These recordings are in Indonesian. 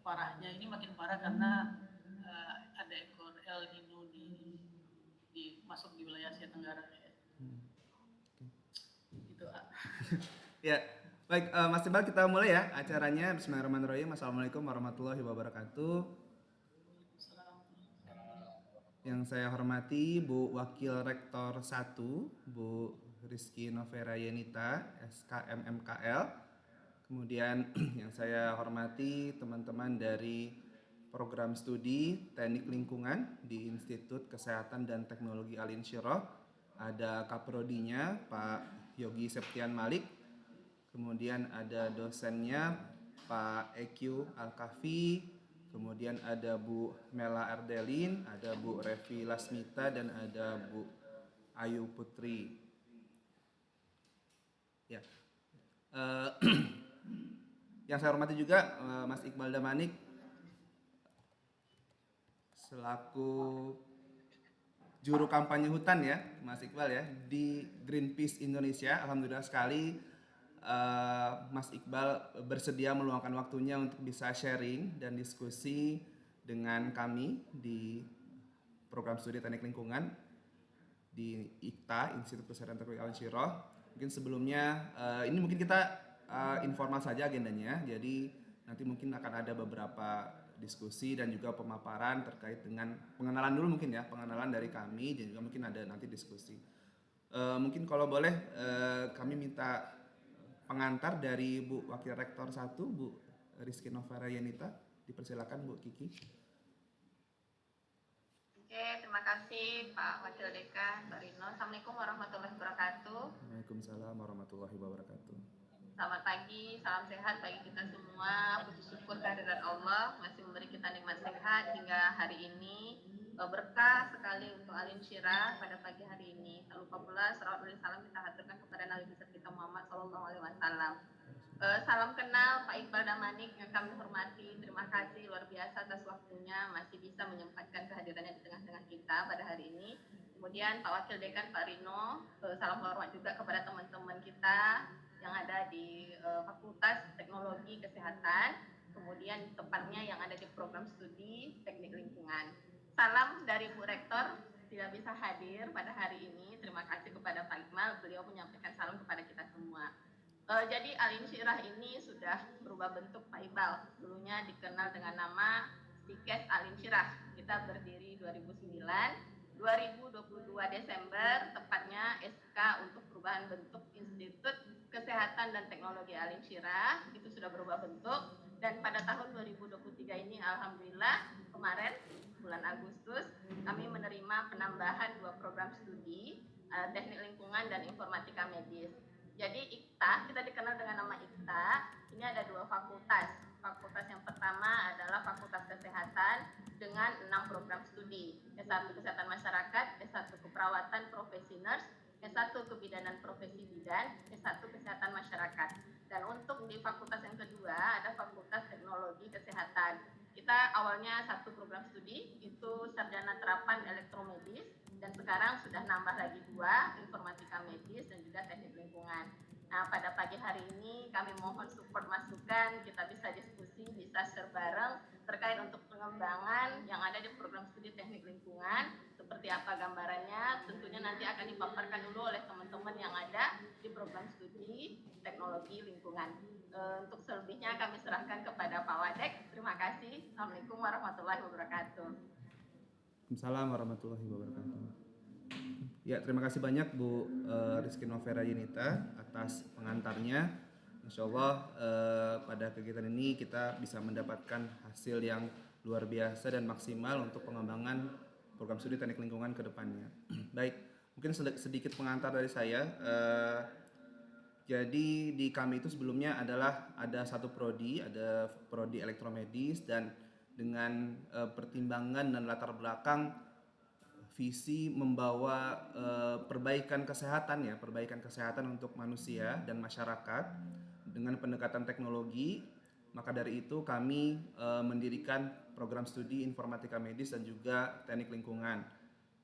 parahnya ini makin parah karena ada ekor El Nino di masuk di wilayah Asia Tenggara ya. Itu Ya, baik Mas Iqbal, kita mulai ya acaranya. Bismillahirrahmanirrahim. Assalamualaikum warahmatullahi wabarakatuh. Yang saya hormati Bu Wakil Rektor 1, Bu Rizky Novera Yenita, SKMMKL. Kemudian yang saya hormati teman-teman dari program studi Teknik Lingkungan di Institut Kesehatan dan Teknologi Al-Insyirah. Ada Kaprodinya Pak Yogi Septian Malik. Kemudian ada dosennya Pak EQ Al-Kafi. Kemudian ada Bu Mela Ardelin, ada Bu Revi Lasmita, dan ada Bu Ayu Putri. Ya. Yang saya hormati juga Mas Iqbal Damanik selaku juru kampanye hutan ya, Mas Iqbal ya, di Greenpeace Indonesia. Alhamdulillah sekali Mas Iqbal bersedia meluangkan waktunya untuk bisa sharing dan diskusi dengan kami di program studi teknik lingkungan di IKTA, Institut Kesehatan Teknologi Al-Insyirah. Mungkin sebelumnya ini mungkin kita informal saja agendanya, jadi nanti mungkin akan ada beberapa diskusi dan juga pemaparan terkait dengan pengenalan dulu mungkin ya, pengenalan dari kami, dan juga mungkin ada nanti diskusi. Mungkin kalau boleh kami minta pengantar dari Bu Wakil Rektor 1, Bu Rizky Novera Yenita. Dipersilakan Bu Kiki. Oke, terima kasih Pak Wakil Dekan, Mbak Rino. Assalamualaikum warahmatullahi wabarakatuh. Waalaikumsalam warahmatullahi wabarakatuh. Selamat pagi, salam sehat bagi kita semua. Puji syukur kehadirat Allah masih memberi kita nikmat sehat hingga hari ini. Berkah sekali untuk Al-Insyirah pada pagi hari ini. Tak lupa pula salawat dan salam kita haturkan kepada Nabi besar kita Muhammad SAW. Salam kenal Pak Iqbal Damanik yang kami hormati. Terima kasih luar biasa atas waktunya masih bisa menyempatkan kehadirannya di tengah-tengah kita pada hari ini. Kemudian Pak Wakil Dekan Pak Rino, salam hormat juga kepada teman-teman kita yang ada di Fakultas Teknologi Kesehatan, kemudian tepatnya yang ada di program studi Teknik Lingkungan. Salam dari Bu Rektor, tidak bisa hadir pada hari ini. Terima kasih kepada Pak Iqbal, beliau menyampaikan salam kepada kita semua. Jadi Al-Insyirah ini sudah berubah bentuk Pak Iqbal. Dulunya dikenal dengan nama Stikes Al-Insyirah. Kita berdiri 2009. 2022 Desember, tepatnya SK untuk perubahan bentuk Institut Kesehatan dan Teknologi Al-Insyirah itu sudah berubah bentuk, dan pada tahun 2023 ini alhamdulillah kemarin bulan Agustus kami menerima penambahan 2 program studi Teknik Lingkungan dan Informatika Medis. Jadi IKTA, kita dikenal dengan nama IKTA, ini ada 2 fakultas. Fakultas yang pertama adalah Fakultas Kesehatan dengan 6 program studi. S1 Kesehatan Masyarakat, S1 Keperawatan Profesi Nurse, S1 Kebidanan Profesi Bidan, S1 Kesehatan Masyarakat. Dan untuk di fakultas yang kedua ada Fakultas Teknologi Kesehatan. Kita awalnya 1 program studi itu Sarjana Terapan Elektromedis, dan sekarang sudah nambah lagi 2, Informatika Medis dan juga Teknik Lingkungan. Nah, pada pagi hari ini kami mohon support masukan, kita bisa diskusi, bisa share bareng terkait untuk pengembangan yang ada di program studi Teknik Lingkungan. Seperti apa gambarannya, tentunya nanti akan dipaparkan dulu oleh teman-teman yang ada di program studi Teknologi Lingkungan. Untuk selebihnya kami serahkan kepada Pak Wadek. Terima kasih. Assalamualaikum warahmatullahi wabarakatuh. Waalaikumsalam warahmatullahi wabarakatuh. Ya, terima kasih banyak Bu Rizky Novera Yenita atas pengantarnya. Insya Allah pada kegiatan ini kita bisa mendapatkan hasil yang luar biasa dan maksimal untuk pengembangan program studi teknik lingkungan ke depannya. Baik, mungkin sedikit pengantar dari saya. Jadi di kami itu sebelumnya adalah ada 1 prodi, ada prodi elektromedis, dan dengan pertimbangan dan latar belakang visi membawa perbaikan kesehatan untuk manusia dan masyarakat dengan pendekatan teknologi. Maka dari itu kami mendirikan program studi Informatika Medis dan juga Teknik Lingkungan.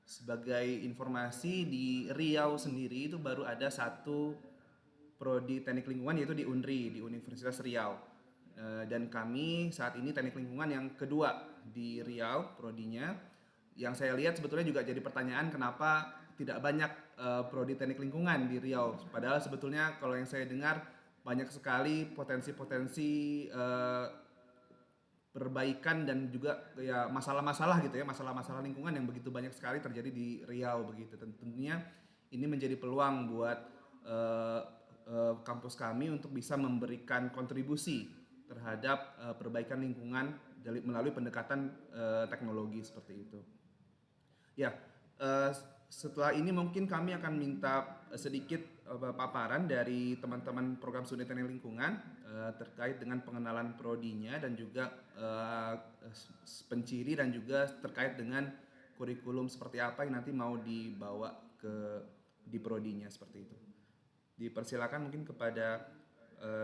Sebagai informasi, di Riau sendiri itu baru ada 1 prodi Teknik Lingkungan, yaitu di UNRI, di Universitas Riau. Dan kami saat ini teknik lingkungan yang kedua di Riau prodinya. Yang saya lihat sebetulnya juga jadi pertanyaan kenapa tidak banyak prodi teknik lingkungan di Riau. Padahal sebetulnya kalau yang saya dengar banyak sekali potensi-potensi perbaikan dan juga ya masalah-masalah gitu ya, masalah-masalah lingkungan yang begitu banyak sekali terjadi di Riau begitu. Tentunya ini menjadi peluang buat kampus kami untuk bisa memberikan kontribusi terhadap perbaikan lingkungan melalui pendekatan teknologi seperti itu. Ya, setelah ini mungkin kami akan minta sedikit paparan dari teman-teman program studi teknik lingkungan terkait dengan pengenalan prodinya dan juga penciri dan juga terkait dengan kurikulum seperti apa yang nanti mau dibawa di prodinya seperti itu. Dipersilakan mungkin kepada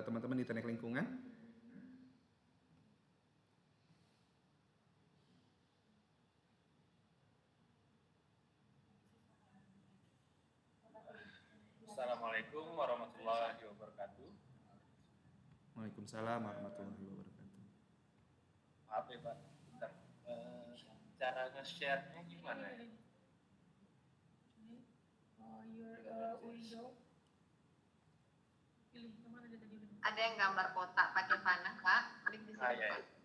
teman-teman di teknik lingkungan. Assalamualaikum warahmatullahi wabarakatuh. Waalaikumsalam warahmatullahi wabarakatuh. Maaf ya Pak, bentar. Cara nge-share-nya gimana ya? Ada yang gambar kotak pakai panah, Pak? Klik di sini, Iya. Pak.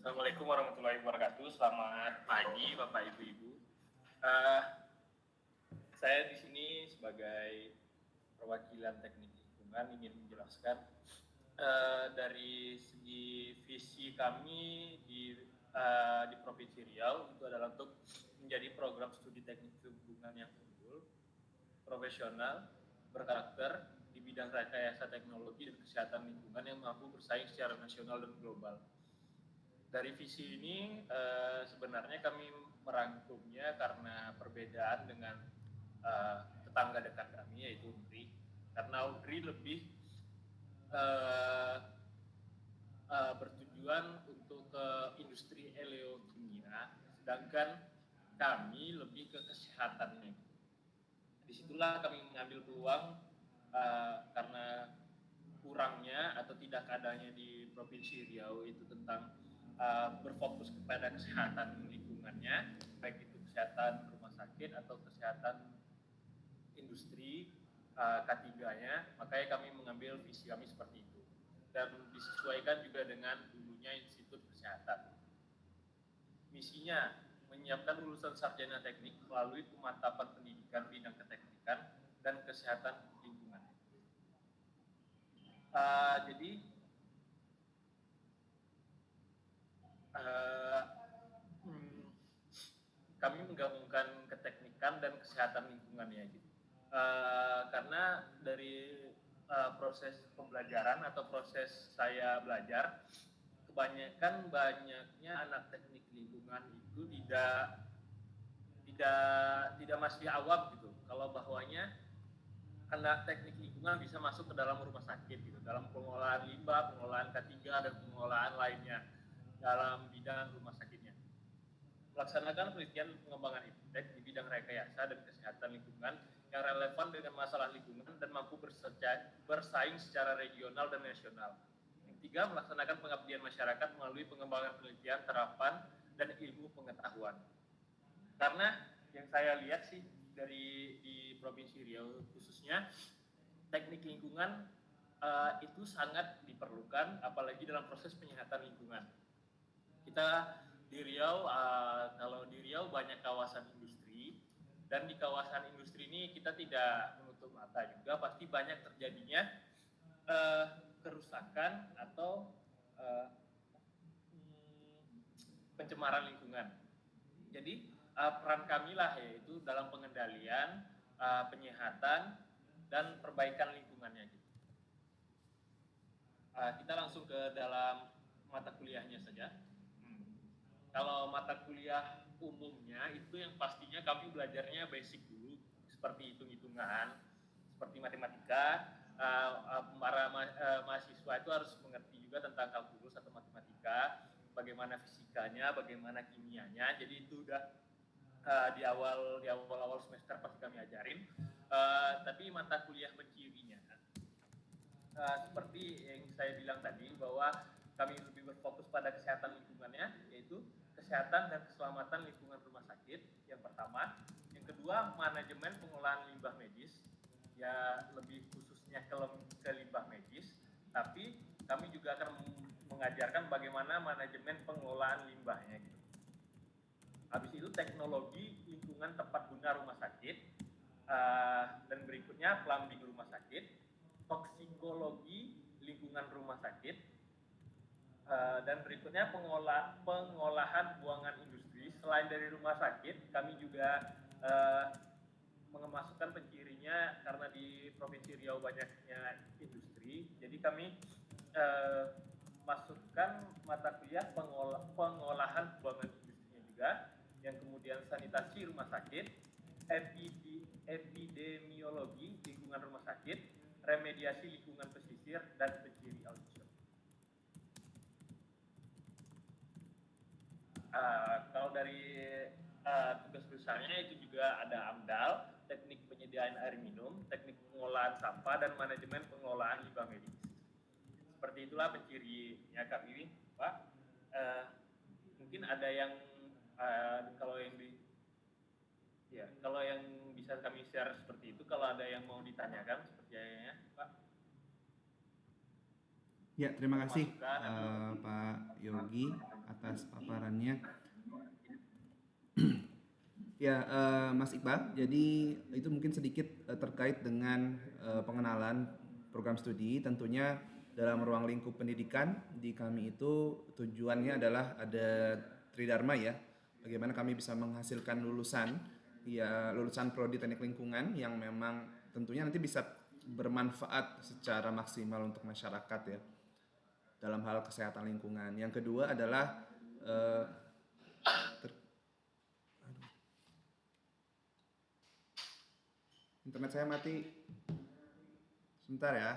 Assalamualaikum warahmatullahi wabarakatuh. Selamat pagi Bapak Ibu. Saya di sini sebagai perwakilan teknik lingkungan ingin menjelaskan dari segi visi kami di Provinsi Riau itu adalah untuk menjadi program studi teknik lingkungan yang unggul, profesional, berkarakter di bidang rekayasa teknologi dan kesehatan lingkungan yang mampu bersaing secara nasional dan global. Dari visi ini sebenarnya kami merangkumnya karena perbedaan dengan tetangga dekat kami yaitu UNRI, karena UNRI lebih bertujuan untuk ke industri eleokimia, sedangkan kami lebih ke kesehatannya. Disitulah kami mengambil peluang karena kurangnya atau tidak adanya di Provinsi Riau itu tentang berfokus kepada kesehatan lingkungannya, baik itu kesehatan rumah sakit atau kesehatan industri K3-nya, makanya kami mengambil visi kami seperti itu dan disesuaikan juga dengan dulunya Institut Kesehatan. Misinya menyiapkan lulusan sarjana teknik melalui pemantapan pendidikan bidang keteknikan dan kesehatan lingkungan. Jadi kami menggabungkan keteknikan dan kesehatan lingkungan ya gitu. Karena dari proses pembelajaran atau proses saya belajar, kebanyakan banyaknya anak teknik lingkungan itu tidak masih awam gitu. Kalau bahwanya anak teknik lingkungan bisa masuk ke dalam rumah sakit gitu, dalam pengolahan limbah, pengolahan K3 dan pengolahan lainnya dalam bidang rumah sakitnya. Melaksanakan penelitian pengembangan iptek di bidang rekayasa dan kesehatan lingkungan yang relevan dengan masalah lingkungan dan mampu bersaing secara regional dan nasional. Yang tiga, melaksanakan pengabdian masyarakat melalui pengembangan penelitian, terapan, dan ilmu pengetahuan. Karena yang saya lihat sih di Provinsi Riau khususnya, teknik lingkungan itu sangat diperlukan, apalagi dalam proses penyehatan lingkungan. Kita di Riau, kalau di Riau banyak kawasan industri, dan di kawasan industri ini kita tidak menutup mata juga pasti banyak terjadinya kerusakan atau pencemaran lingkungan. Jadi peran kami lah yaitu dalam pengendalian, penyehatan dan perbaikan lingkungannya gitu. kita langsung ke dalam mata kuliahnya saja. Kalau mata kuliah umumnya itu yang pastinya kami belajarnya basic dulu, seperti hitung-hitungan, seperti matematika. Para mahasiswa itu harus mengerti juga tentang kalkulus atau matematika, bagaimana fisikanya, bagaimana kimianya. Jadi itu udah di awal semester pasti kami ajarin. Tapi mata kuliah pencirinya seperti yang saya bilang tadi, bahwa kami lebih berfokus pada kesehatan lingkungannya, yaitu kesehatan dan keselamatan lingkungan rumah sakit yang pertama. Yang kedua, manajemen pengolahan limbah medis, ya lebih khususnya ke limbah medis, tapi kami juga akan mengajarkan bagaimana manajemen pengelolaan limbahnya gitu. Habis itu teknologi lingkungan tempat guna rumah sakit, dan berikutnya plumbing rumah sakit, toksikologi lingkungan rumah sakit, dan berikutnya pengolahan buangan industri. Selain dari rumah sakit, kami juga mengemasukkan pencirinya karena di Provinsi Riau banyaknya industri. Jadi kami masukkan mata kuliah pengolahan buangan industrinya juga, yang kemudian sanitasi rumah sakit, epidemiologi lingkungan rumah sakit, remediasi lingkungan pesisir, dan penciri audition. Kalau dari tugas besarnya itu juga ada AMDAL, teknik penyediaan air minum, teknik pengolahan sampah, dan manajemen pengelolaan limbah medis. Seperti itulah pencirinya Kak Wiwi, Pak. Mungkin ada yang kalau yang bisa kami share seperti itu, kalau ada yang mau ditanyakan sepertinya, Pak. Ya, terima kasih Pak Yogi atas paparannya. Ya, Mas Iqbal, jadi itu mungkin sedikit terkait dengan pengenalan program studi. Tentunya dalam ruang lingkup pendidikan di kami itu tujuannya adalah ada tridharma ya. Bagaimana kami bisa menghasilkan lulusan prodi teknik lingkungan yang memang tentunya nanti bisa bermanfaat secara maksimal untuk masyarakat ya dalam hal kesehatan lingkungan. Yang kedua adalah internet saya mati. Sebentar ya.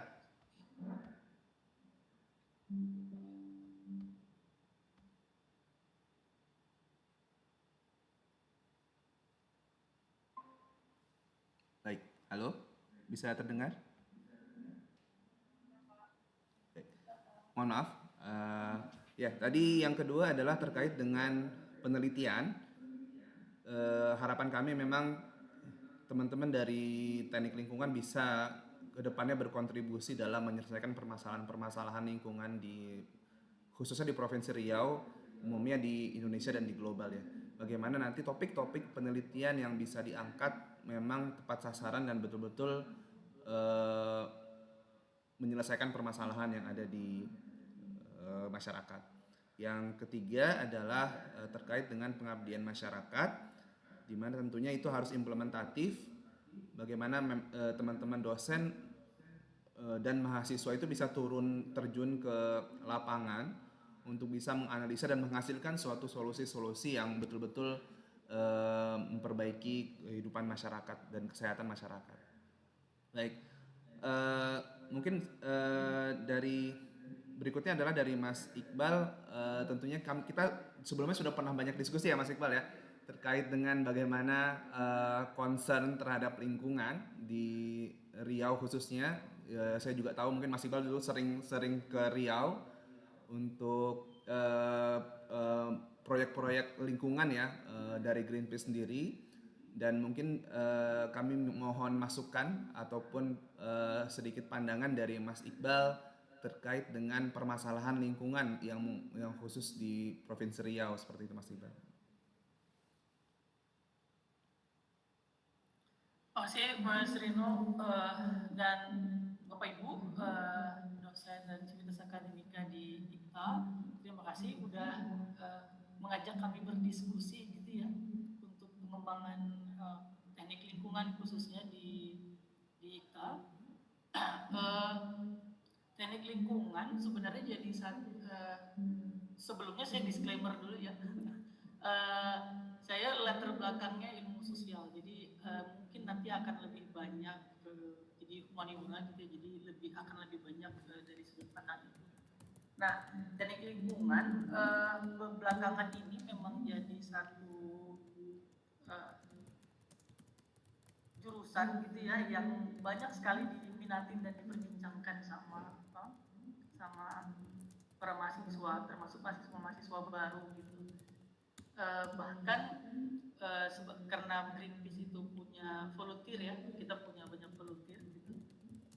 Baik, halo? Bisa terdengar? Mohon maaf. Ya, tadi yang kedua adalah terkait dengan penelitian. Harapan kami memang teman-teman dari teknik lingkungan bisa ke depannya berkontribusi dalam menyelesaikan permasalahan-permasalahan lingkungan khususnya di Provinsi Riau, umumnya di Indonesia dan di global ya. Bagaimana nanti topik-topik penelitian yang bisa diangkat memang tepat sasaran dan betul-betul menyelesaikan permasalahan yang ada di masyarakat. Yang ketiga adalah terkait dengan pengabdian masyarakat, di mana tentunya itu harus implementatif. Bagaimana teman-teman dosen dan mahasiswa itu bisa terjun ke lapangan untuk bisa menganalisa dan menghasilkan suatu solusi-solusi yang betul-betul memperbaiki kehidupan masyarakat dan kesehatan masyarakat. Baik, mungkin dari berikutnya adalah dari Mas Iqbal. Tentunya kita sebelumnya sudah pernah banyak diskusi ya Mas Iqbal ya, terkait dengan bagaimana concern terhadap lingkungan di Riau khususnya. Saya juga tahu mungkin Mas Iqbal dulu sering ke Riau untuk proyek-proyek lingkungan ya dari Greenpeace sendiri, dan mungkin kami mohon masukan ataupun sedikit pandangan dari Mas Iqbal terkait dengan permasalahan lingkungan yang khusus di Provinsi Riau, seperti itu Mas Iqbal. Terima kasih Mas Rino dan Bapak Ibu dosen dan sivitas akademika di IPTA. Terima kasih sudah mengajak kami berdiskusi gitu ya untuk pengembangan teknik lingkungan khususnya di IPTA. teknik lingkungan sebenarnya jadi sebelumnya saya disclaimer dulu ya. Saya latar belakangnya ilmu sosial, jadi mungkin nanti akan lebih banyak jadi humaniora gitu ya, jadi akan lebih banyak dari sudut pandang itu. Nah, teknik lingkungan belakangan ini memang jadi satu jurusan gitu ya yang banyak sekali diminati dan diperbincangkan sama para mahasiswa, termasuk mahasiswa baru gitu. Bahkan karena Greenpeace itu punya volunteer ya, kita punya banyak volunteer gitu.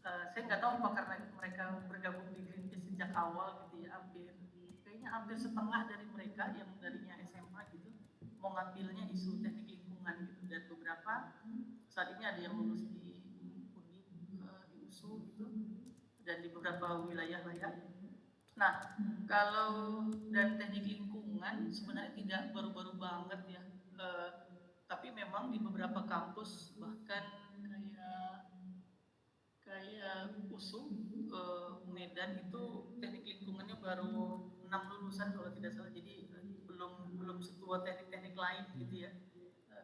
Saya nggak tahu apa karena mereka bergabung di Greenpeace sejak awal gitu ya, kayaknya hampir setengah dari mereka yang darinya SMA gitu mau ngambilnya isu teknik lingkungan gitu, dan beberapa saat ini ada yang lulus di UNI, di USU gitu, dan di beberapa wilayah lain. Nah, kalau dan teknik lingkungan sebenarnya tidak baru-baru banget ya, tapi memang di beberapa kampus bahkan kayak USU, Medan itu teknik lingkungannya baru 6 lulusan kalau tidak salah, jadi belum setua teknik-teknik lain gitu ya,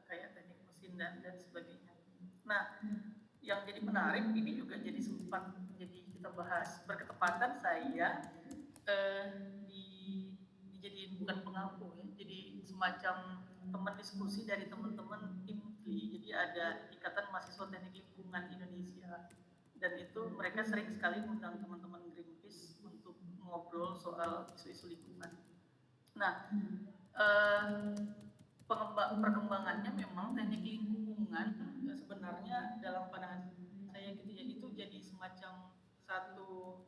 kayak teknik mesin dan sebagainya. Nah, yang jadi menarik ini juga jadi sempat jadi kita bahas berketepatan saya dijadiin bukan pengampu ya, jadi semacam teman diskusi dari teman-teman IMKLI, jadi ada Ikatan Mahasiswa Teknik Lingkungan Indonesia, dan itu mereka sering sekali mengundang teman-teman Greenpeace untuk ngobrol soal isu-isu lingkungan. Nah, perkembangannya memang teknik lingkungan sebenarnya dalam pandangan saya gitu ya, itu jadi semacam satu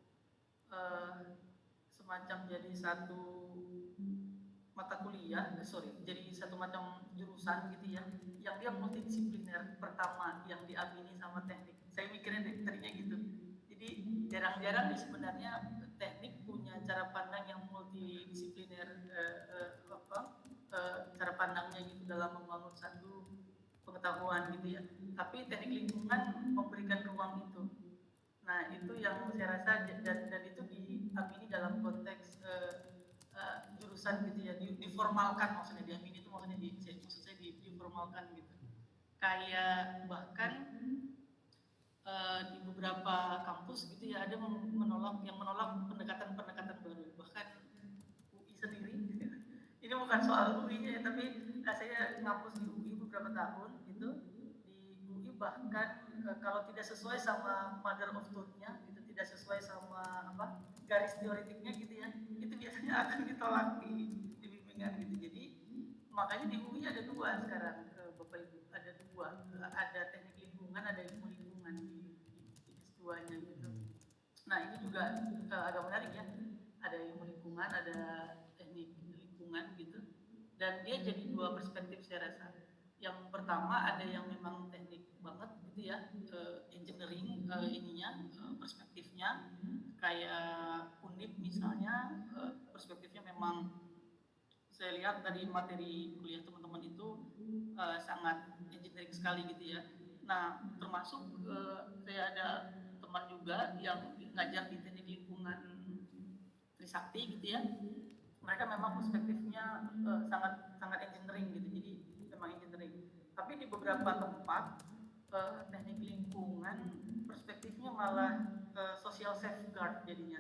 mata kuliah, jadi satu macam jurusan gitu ya, yang dia multidisipliner pertama yang diamini sama teknik. Saya mikirnya tadinya gitu. Jadi jarang-jarang sebenarnya teknik punya cara pandang yang multidisipliner, cara pandangnya gitu dalam membangun satu pengetahuan gitu ya. Tapi teknik lingkungan memberikan ruang itu. Nah, itu yang saya rasa dan itu diamini dalam konteks jurusan gitu ya, diformalkan, maksudnya diamini itu maksudnya maksud saya diformalkan gitu. Kayak bahkan di beberapa kampus gitu ya ada menolak pendekatan baru, bahkan UI sendiri. Ini bukan soal UI-nya ya, tapi saya ngampus di UI beberapa tahun gitu. Di UI bahkan kalau tidak sesuai sama mother of truth-nya gitu, tidak sesuai sama garis teoretiknya gitu ya, itu biasanya akan ditolak di bimbingan gitu. Jadi makanya di UI ada dua sekarang, Bapak Ibu, ada teknik lingkungan, ada ilmu lingkungan di S2-nya gitu. Nah, ini juga agak menarik ya, ada ilmu lingkungan, ada teknik lingkungan gitu, dan dia jadi dua perspektif saya rasa. Yang pertama ada yang memang teknik banget gitu ya, engineering perspektifnya, kayak Undip misalnya, perspektifnya memang saya lihat tadi materi kuliah teman-teman itu sangat engineering sekali gitu ya. Nah, termasuk saya ada teman juga yang ngajar di teknik lingkungan Trisakti gitu ya. Mereka memang perspektifnya sangat engineering gitu, jadi memang engineering. Tapi di beberapa tempat teknik lingkungan perspektifnya malah social safeguard jadinya.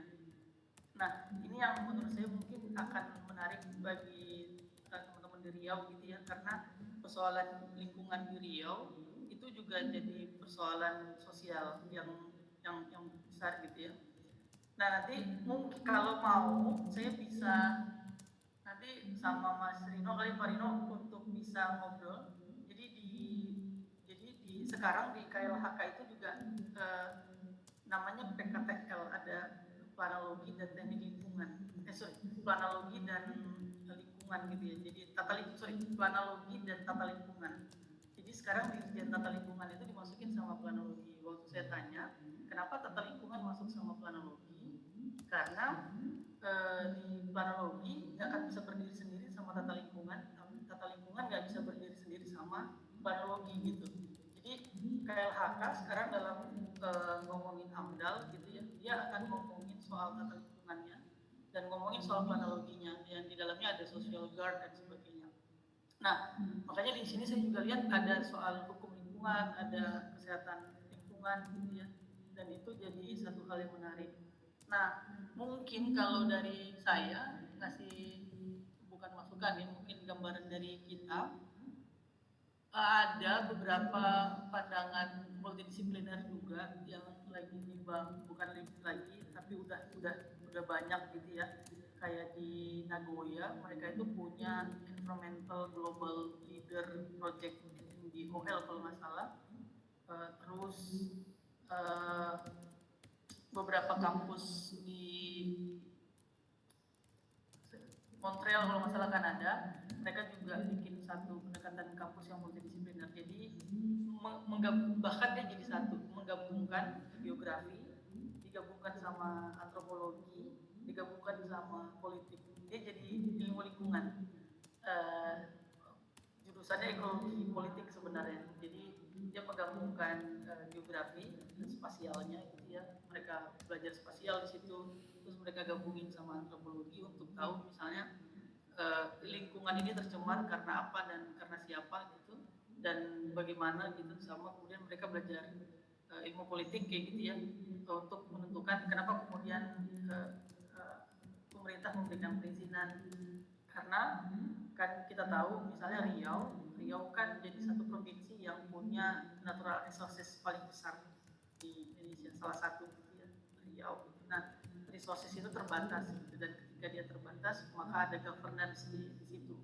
Nah, ini yang menurut saya mungkin akan menarik bagi teman-teman di Riau gitu ya, karena persoalan lingkungan di Riau itu juga jadi persoalan sosial yang besar gitu ya. Nah, nanti mungkin kalau mau saya bisa nanti sama Mas Rino kali Pak Rino untuk bisa ngobrol. Jadi sekarang di KLHK itu juga namanya PKTL, ada planologi dan teknik lingkungan. Planologi dan lingkungan gitu ya. Jadi planologi dan tata lingkungan. Jadi sekarang dirjen tata lingkungan itu dimasukin sama planologi. Waktu saya tanya, kenapa tata lingkungan masuk sama planologi? Karena di planologi nggak akan bisa berdiri sendiri sama tata lingkungan nggak bisa berdiri sendiri sama planologi gitu. Jadi KLHK sekarang dalam ngomongin AMDAL gitu ya, dia akan ngomongin soal tata lingkungannya dan ngomongin soal planologinya yang di dalamnya ada social guard dan sebagainya. Nah, makanya di sini saya juga lihat ada soal hukum lingkungan, ada kesehatan lingkungan gitu ya, dan itu jadi satu hal yang menarik. Nah, mungkin kalau dari saya ngasih bukan masukan ya, mungkin gambaran dari kita ada beberapa pandangan multidisipliner juga yang lagi dibangun, bukan lagi tapi udah banyak gitu ya, kayak di Nagoya mereka itu punya Environmental Global Leader Project di OL kalau nggak salah. Terus beberapa kampus di Montreal kalau nggak salah Kanada, mereka juga bikin satu pendekatan kampus yang multidisipliner. Jadi bahkan dia jadi satu, menggabungkan geografi, digabungkan sama antropologi, digabungkan sama politik. Dia jadi ilmu lingkungan. Jurusannya ekologi politik sebenarnya. Jadi dia menggabungkan geografi dan spasialnya gitu ya. Mereka belajar spasial di situ, terus mereka gabungin sama antropologi untuk tahu misalnya lingkungan ini tercemar karena apa dan karena siapa gitu, dan bagaimana gitu, sama kemudian mereka belajar ilmu politik kayak gitu ya, untuk menentukan kenapa kemudian pemerintah memberikan perizinan. Karena kan kita tahu misalnya Riau kan jadi satu provinsi yang punya natural resources paling besar di Indonesia, salah satu gitu ya, Riau. Nah, resources itu terbatas gitu, dan ketika dia terbatas maka ada governance di situ.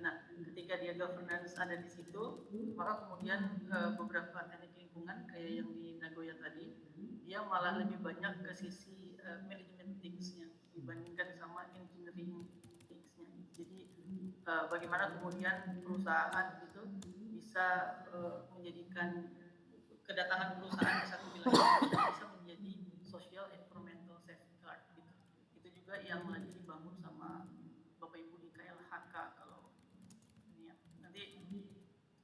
Nah, ketika dia governance ada di situ, maka kemudian beberapa teknik lingkungan kayak yang di Nagoya tadi, dia malah lebih banyak ke sisi management things-nya dibandingkan sama engineering things-nya. Jadi bagaimana kemudian perusahaan itu bisa menjadikan kedatangan perusahaan ke satu wilayah bisa menjadi social environmental safeguard gitu. Itu juga yang lagi dibangun sama Bapak Ibu di KLHK kalau ini ya. Nanti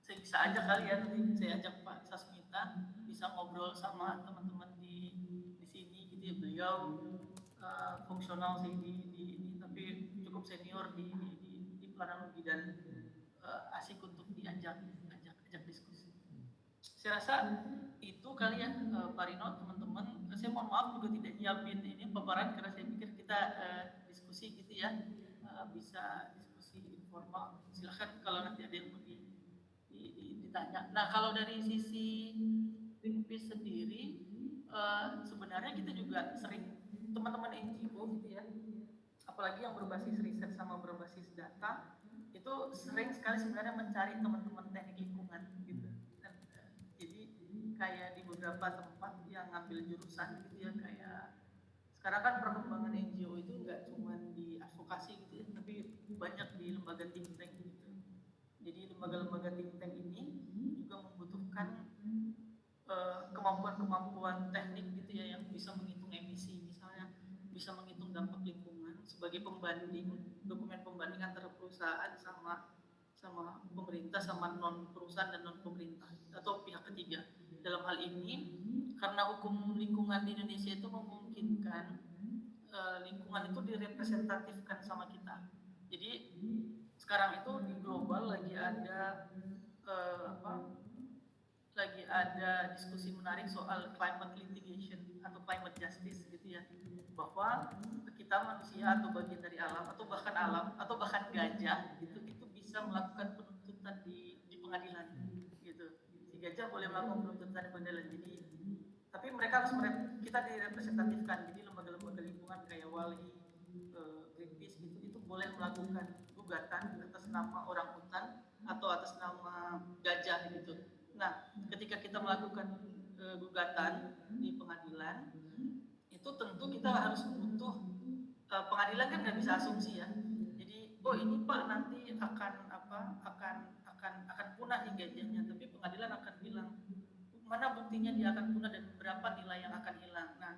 saya bisa ajak kali ya, nanti saya ajak Pak Sasmita bisa ngobrol sama teman-teman di sini gitu ya. Beliau fungsional sih di tapi cukup senior di planologi dan asik untuk diajak diskusi. Saya rasa itu kali ya Pak Rino, teman-teman. Saya mohon maaf juga tidak nyiapin ini paparan karena saya pikir kita diskusi gitu ya, bisa diskusi informal. Silahkan kalau nanti ada yang mau ditanya. Nah, kalau dari sisi Greenpeace sendiri, sebenarnya kita juga sering teman-teman NGO gitu ya, apalagi yang berbasis riset sama berbasis data, itu sering sekali sebenarnya mencari teman-teman teknik lingkungan gitu. Dan, jadi kayak di beberapa tempat yang ngambil jurusan gitu ya, kayak sekarang kan perkembangan NGO itu nggak cuma di advokasi gitu ya, tapi banyak di lembaga think tank gitu. Jadi lembaga-lembaga think tank ini juga membutuhkan kemampuan-kemampuan teknik gitu ya, yang bisa menghitung emisi misalnya, bisa menghitung dampak lingkungan sebagai pembanding, dokumen pembanding antara perusahaan sama pemerintah, sama non perusahaan dan non pemerintah atau pihak ketiga. Dalam hal ini karena hukum lingkungan di Indonesia itu memungkinkan lingkungan itu direpresentatifkan sama kita. Jadi sekarang itu di global lagi ada lagi ada diskusi menarik soal climate litigation atau climate justice gitu ya, bahwa kita manusia atau bagian dari alam atau bahkan gajah gitu, itu bisa melakukan penuntutan di pengadilan gitu. Si gajah boleh melakukan penuntutan di pengadilan. Jadi tapi mereka harus kita direpresentatifkan. Jadi lembaga-lembaga lingkungan kayak WALI, Greenpeace gitu, itu boleh melakukan gugatan atas nama orang hutan atau atas nama gajah gitu. Nah, ketika kita melakukan gugatan di pengadilan, itu tentu kita harus butuh pengadilan kan nggak bisa asumsi ya. Jadi, oh ini Pak nanti akan punah nih gajahnya, tapi pengadilan akan bilang mana buktinya dia akan punah dan berapa nilai yang akan hilang. Nah,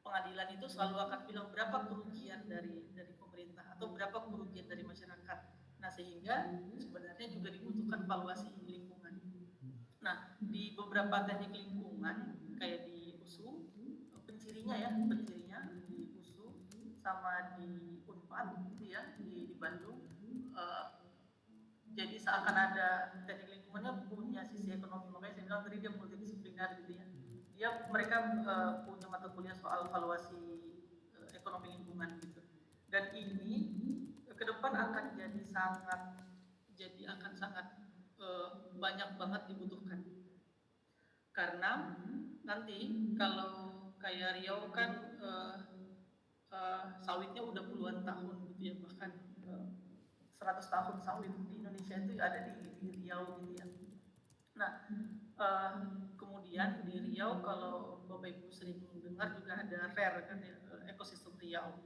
pengadilan itu selalu akan bilang berapa kerugian dari pemerintah atau berapa kerugian dari masyarakat. Nah, sehingga sebenarnya juga dibutuhkan valuasi lingkungan. Nah, di beberapa teknik lingkungan kayak di USU, pencirinya di USU lapangan gitu ya di Bandung. Eh, jadi seakan ada teknik lingkungannya punya sisi ekonomi, makanya saya bilang tadi dia multidisipliner gitu ya. Mereka punya mata kuliah soal valuasi ekonomi lingkungan gitu. Dan ini ke depan akan akan sangat banyak banget dibutuhkan. Karena nanti kalau kayak Riau kan sawitnya udah puluhan tahun gitu ya, bahkan 100 tahun sawit di Indonesia itu ada di Riau gitu ya. Nah, uh, kemudian di Riau kalau Bapak Ibu sering dengar juga ada RARE kan ya, ekosistem Riau.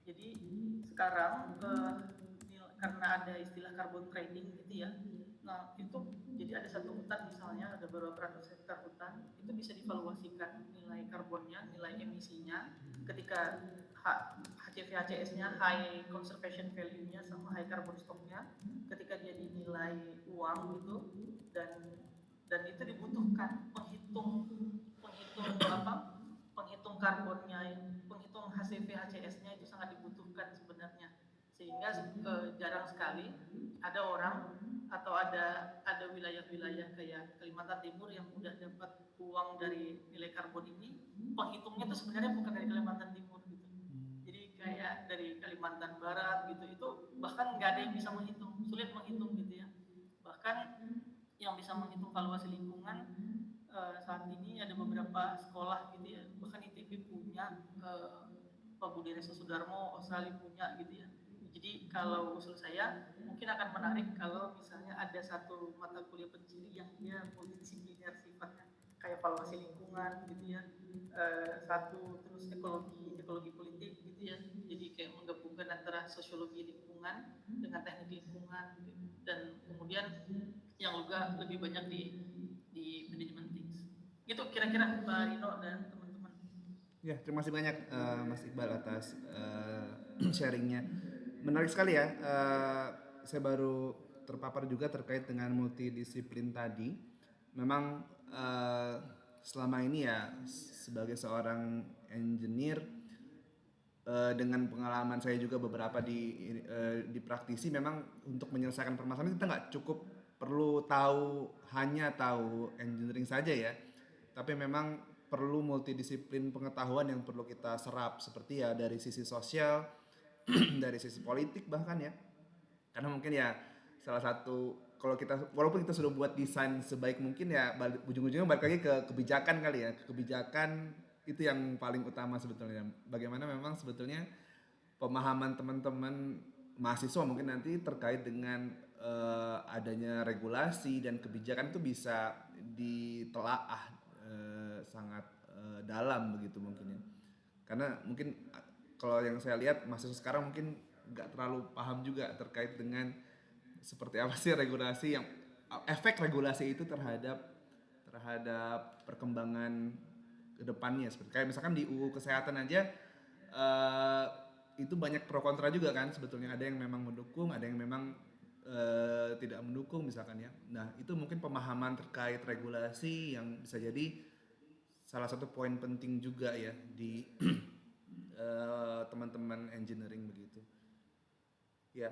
Jadi sekarang karena ada istilah carbon trading gitu ya. Nah, itu jadi ada satu hutan misalnya ada beberapa ratus hektar hutan, itu bisa divaluasikan nilai karbonnya, nilai emisinya ketika HCV-HCS-nya, high conservation value-nya sama high carbon stock-nya ketika dia dinilai uang gitu, dan itu dibutuhkan penghitung karbonnya, penghitung HCV HCS-nya itu sangat dibutuhkan sebenarnya, sehingga jarang sekali ada orang atau ada wilayah-wilayah kayak Kalimantan Timur yang udah dapat uang dari nilai karbon ini, penghitungnya itu sebenarnya bukan dari Kalimantan Timur gitu, jadi kayak dari Kalimantan Barat gitu, itu bahkan nggak ada yang bisa menghitung, sulit menghitung gitu ya. Bahkan yang bisa menghitung valuasi lingkungan saat ini ada beberapa sekolah gitu ya, bahkan ITB punya, Pak Budi Resa Sudarmo Australia punya gitu ya. Jadi kalau usul saya mungkin akan menarik kalau misalnya ada satu mata kuliah penciri yang dia multidisipliner sifatnya, kayak valuasi lingkungan gitu ya, satu terus ekologi politik gitu ya, jadi kayak menggabungkan antara sosiologi lingkungan dengan teknik lingkungan gitu. Dan kemudian yang juga lebih banyak di manajemen things. Gitu kira-kira Mbak Rino dan teman-teman. Ya, terima kasih banyak Mas Iqbal atas sharingnya. Menarik sekali ya. Saya baru terpapar juga terkait dengan multidisiplin tadi. Memang selama ini ya sebagai seorang engineer, dengan pengalaman saya juga beberapa di praktisi, memang untuk menyelesaikan permasalahan kita nggak cukup perlu hanya tahu engineering saja ya, tapi memang perlu multidisiplin pengetahuan yang perlu kita serap, seperti ya dari sisi sosial, dari sisi politik bahkan ya, karena mungkin ya salah satu, kalau kita walaupun kita sudah buat desain sebaik mungkin ya ujung-ujungnya balik lagi ke kebijakan kali ya, kebijakan itu yang paling utama sebetulnya. Bagaimana memang sebetulnya pemahaman teman-teman mahasiswa mungkin nanti terkait dengan adanya regulasi dan kebijakan itu bisa ditelaah sangat dalam begitu mungkin ya. Karena mungkin kalau yang saya lihat mahasiswa sekarang mungkin nggak terlalu paham juga terkait dengan seperti apa sih regulasi, yang efek regulasi itu terhadap perkembangan kedepannya. Seperti kayak misalkan di UU Kesehatan aja itu banyak pro kontra juga kan sebetulnya, ada yang memang mendukung, ada yang memang tidak mendukung misalkan ya. Nah itu mungkin pemahaman terkait regulasi yang bisa jadi salah satu poin penting juga ya di teman-teman engineering begitu ya.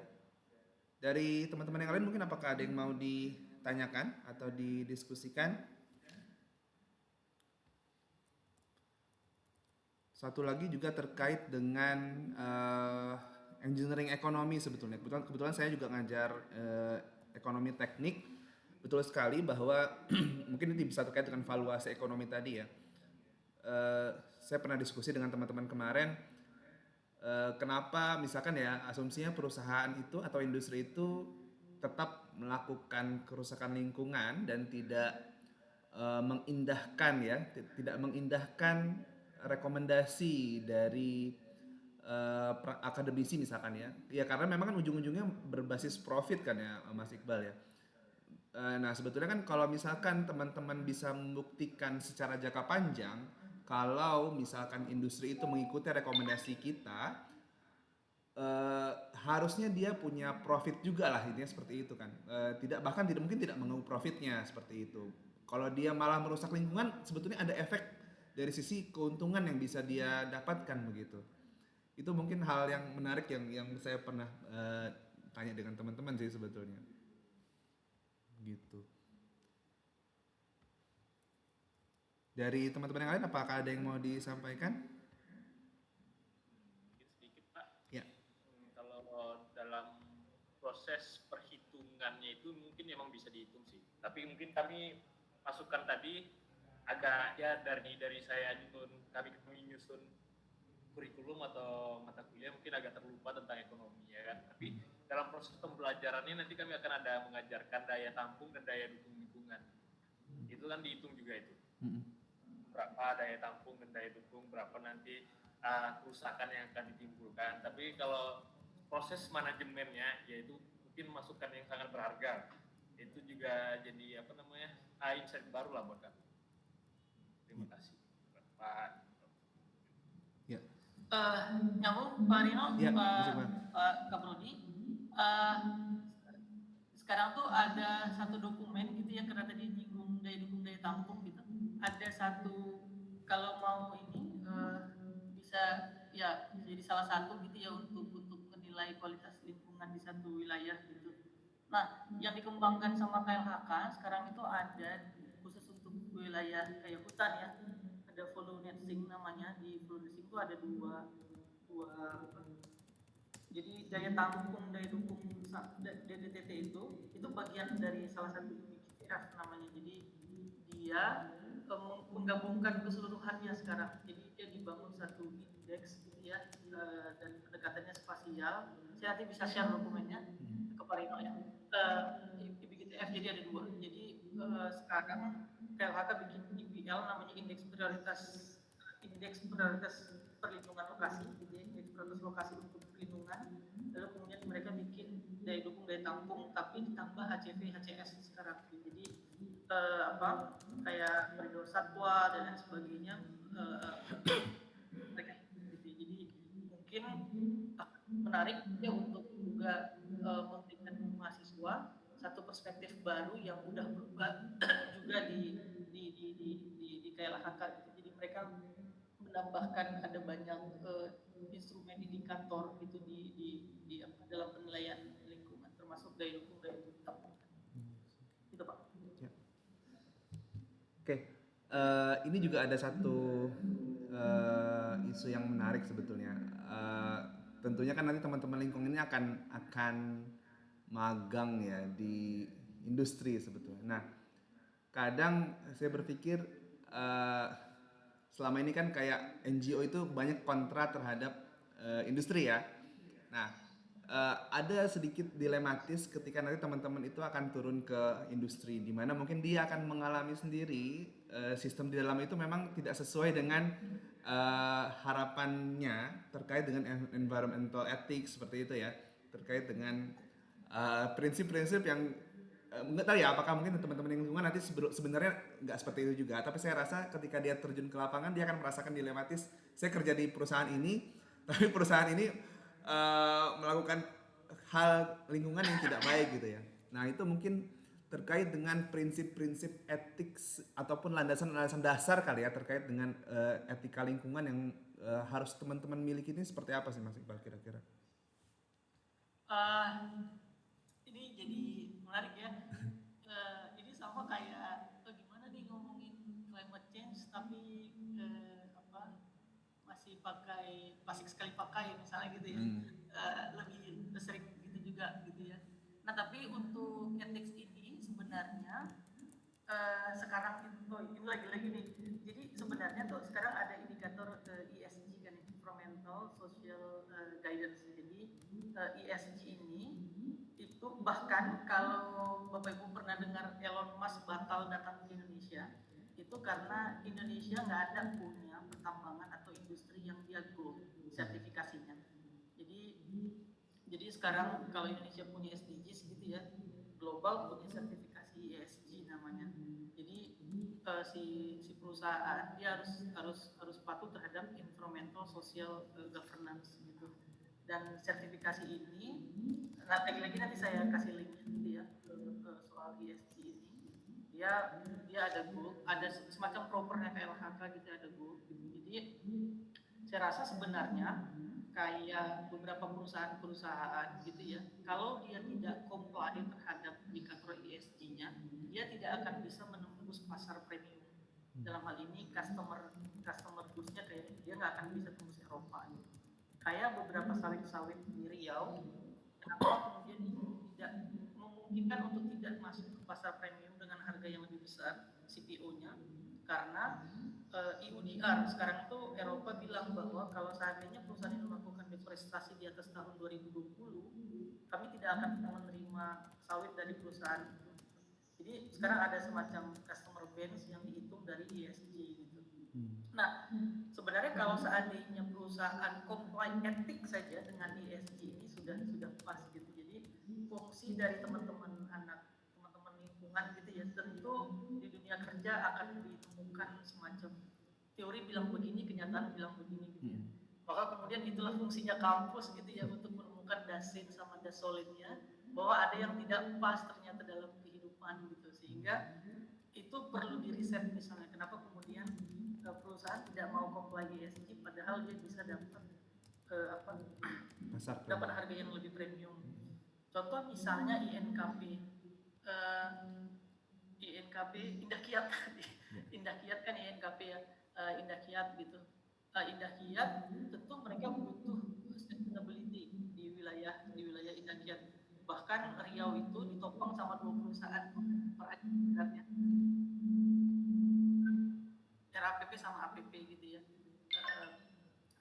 Dari teman-teman yang lain mungkin apakah ada yang mau ditanyakan atau didiskusikan? Satu lagi juga terkait dengan engineering ekonomi sebetulnya. Kebetulan saya juga ngajar ekonomi teknik. Betul sekali bahwa mungkin ini bisa terkait dengan valuasi ekonomi tadi ya. Saya pernah diskusi dengan teman-teman kemarin, kenapa misalkan ya asumsinya perusahaan itu atau industri itu tetap melakukan kerusakan lingkungan dan tidak tidak mengindahkan rekomendasi dari akademisi misalkan ya karena memang kan ujung-ujungnya berbasis profit kan ya Mas Iqbal ya. Nah sebetulnya kan kalau misalkan teman-teman bisa membuktikan secara jangka panjang kalau misalkan industri itu mengikuti rekomendasi kita, harusnya dia punya profit juga lah, intinya seperti itu kan. Mungkin tidak menunggu profitnya seperti itu. Kalau dia malah merusak lingkungan, sebetulnya ada efek dari sisi keuntungan yang bisa dia dapatkan begitu. Itu mungkin hal yang menarik yang saya pernah tanya dengan teman-teman sih sebetulnya. Gitu. Dari teman-teman yang lain apakah ada yang mau disampaikan? Mungkin sedikit Pak. Ya. Kalau dalam proses perhitungannya itu mungkin memang bisa dihitung sih. Tapi mungkin kami masukkan tadi agak ya dari saya kami nyusun kurikulum atau mata kuliah mungkin agak terlupa tentang ekonomi ya kan. Tapi dalam proses pembelajarannya nanti kami akan ada mengajarkan daya tampung dan daya dukung lingkungan. Itu kan dihitung juga itu. Berapa daya tampung dan daya dukung, berapa nanti kerusakan yang akan ditimbulkan. Tapi kalau proses manajemennya yaitu mungkin masukan yang sangat berharga. Itu juga jadi insight baru lah buat kami. Terima kasih Pak. Ya. Nyambung Pak Rino, Ya, Pak Kaprodi. Sekarang tuh ada satu dokumen gitu ya, karena tadi nyinggung daya dukung daya tampung gitu. Ada satu, kalau mau ini bisa ya jadi salah satu gitu ya untuk menilai kualitas lingkungan di satu wilayah gitu. Nah, yang dikembangkan sama KLHK sekarang itu ada khusus untuk wilayah kayak hutan ya. Ada Volunetzing namanya, di Volunetzing itu ada dua jadi daya tampung daya dukung DDTT itu bagian dari salah satu IBCF namanya. Jadi dia menggabungkan keseluruhannya sekarang. Jadi dia dibangun satu indeks gitu ya, dan pendekatannya spasial. Saya nanti bisa share dokumennya ke Pak Rino ya. IBCF jadi ada dua. Jadi sekarang KLHK bikin IPL namanya indeks prioritas perlindungan lokasi, gitu ya, indeks prioritas lokasi untuk perlindungan. Lalu kemudian mereka bikin daya dukung daya tampung tapi ditambah HCV HCS sekarang. Jadi kayak koridor satwa dan lain sebagainya, mereka gitu. Jadi mungkin menarik ya untuk juga memberikan mahasiswa satu perspektif baru yang udah berubah juga di KLHK gitu. Jadi mereka menambahkan ada banyak instrumen indikator gitu dalam penilaian lingkungan, termasuk daya dukung daya tampung. Itu Pak. Ya. Oke, ini juga ada satu isu yang menarik sebetulnya. Tentunya kan nanti teman-teman lingkungan ini akan magang ya di industri sebetulnya. Nah, kadang saya berpikir selama ini kan kayak NGO itu banyak kontra terhadap industri ya. Nah, ada sedikit dilematis ketika nanti teman-teman itu akan turun ke industri, di mana mungkin dia akan mengalami sendiri sistem di dalam itu memang tidak sesuai dengan harapannya terkait dengan environmental ethics seperti itu ya, terkait dengan prinsip-prinsip yang nggak tahu ya apakah mungkin teman-teman yang lingkungan nanti sebenarnya nggak seperti itu juga, tapi saya rasa ketika dia terjun ke lapangan dia akan merasakan dilematis. Saya kerja di perusahaan ini, tapi perusahaan ini melakukan hal lingkungan yang tidak baik gitu ya. Nah itu mungkin terkait dengan prinsip-prinsip etik ataupun landasan-landasan dasar kali ya terkait dengan etika lingkungan yang harus teman-teman miliki ini seperti apa sih Mas Iqbal kira-kira? Ini jadi menarik ya. Ini sama kayak gimana nih ngomongin climate change tapi masih sekali pakai misalnya gitu ya. Lebih sering gitu juga gitu ya. Nah tapi untuk ethics ini sebenarnya sekarang ini lagi-lagi nih. Jadi sebenarnya tuh sekarang ada indikator ESG kan, environmental social guidance. Jadi ESG ini itu bahkan kalau Bapak Ibu pernah dengar Elon Musk batal datang ke Indonesia, itu karena Indonesia nggak ada punya pertambangan atau industri yang dia gold sertifikasinya. Jadi sekarang kalau Indonesia punya SDGs gitu ya, global punya sertifikasi ESG namanya. Jadi si perusahaan dia harus patuh terhadap environmental social governance gitu. Dan sertifikasi ini, lagi-lagi nanti saya kasih link gitu ya ke soal ESG ini. Dia ada gold, ada semacam propernya KLHK gitu, ada gold gitu. Jadi Saya rasa sebenarnya kayak beberapa perusahaan-perusahaan gitu ya, kalau dia tidak comply terhadap indikator ESG-nya, dia tidak akan bisa menembus pasar premium. Dalam hal ini customer goods-nya kayak dia nggak akan bisa tembus Eropa. Gitu. Kayak beberapa sawit-sawit di Riau, kenapa kemudian itu tidak memungkinkan untuk tidak masuk ke pasar premium dengan harga yang lebih besar CPO-nya, karena EUDR sekarang itu Eropa bilang bahwa kalau seandainya perusahaan ini melakukan deforestasi di atas tahun 2020, kami tidak akan menerima sawit dari perusahaan itu. Jadi sekarang ada semacam customer bans yang dihitung dari ESG gitu. Nah, sebenarnya kalau seandainya perusahaan comply etik saja dengan ESG ini sudah pas gitu. Jadi fungsi dari teman-teman lingkungan gitu ya, tentu di dunia kerja akan ditemukan semacam teori bilang begini, kenyataan bilang begini gitu ya. Maka kemudian itulah fungsinya kampus gitu ya, untuk menemukan dasin sama dasolinnya, bahwa ada yang tidak pas ternyata dalam kehidupan gitu, sehingga itu perlu diriset misalnya kenapa kemudian perusahaan tidak mau comply ESG padahal dia bisa dapat dapat harga yang lebih premium. Contoh misalnya INKP, Indah Kiat tadi, Indah Kiat kan INKP ya, Indah Kiat gitu. Indah Kiat tentu mereka butuh sustainability di wilayah Indah Kiat. Bahkan Riau itu ditopang sama 2 perusahaan perakitannya, RAPP sama APP gitu ya.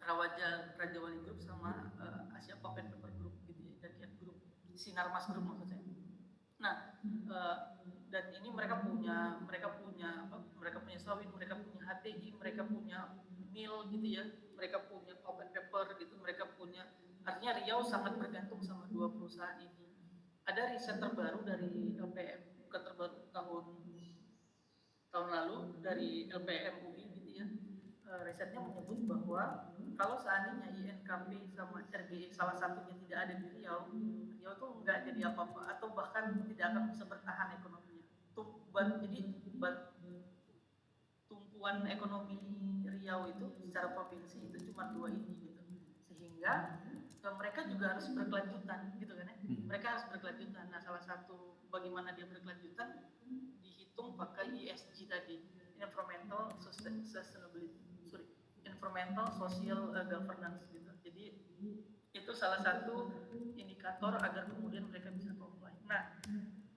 Raja Wali Group sama Asia Pulp and Paper Group gitu ya, Indah Kiat Group, Sinarmas Group maksud saya. Nah, dan ini mereka punya sawit, mereka punya HTI, mereka punya mill gitu ya, mereka punya pulp and paper gitu, mereka punya, artinya Riau sangat bergantung sama 2 perusahaan ini. Ada riset terbaru dari LPM, bukan terbaru, tahun lalu dari LPM UI gitu ya. Risetnya menyebut bahwa kalau seandainya INKP sama RGE salah satunya tidak ada di Riau tuh nggak jadi apa-apa atau bahkan tidak akan bisa bertahan ekonominya. Jadi tumpuan ekonomi Riau itu secara provinsi itu cuma 2 ini gitu, sehingga mereka juga harus berkelanjutan gitu kan ya. Mereka harus berkelanjutan. Nah, salah satu bagaimana dia berkelanjutan dihitung pakai ESG tadi, environmental social governance gitu. Jadi itu salah satu indikator agar kemudian mereka bisa comply. Nah,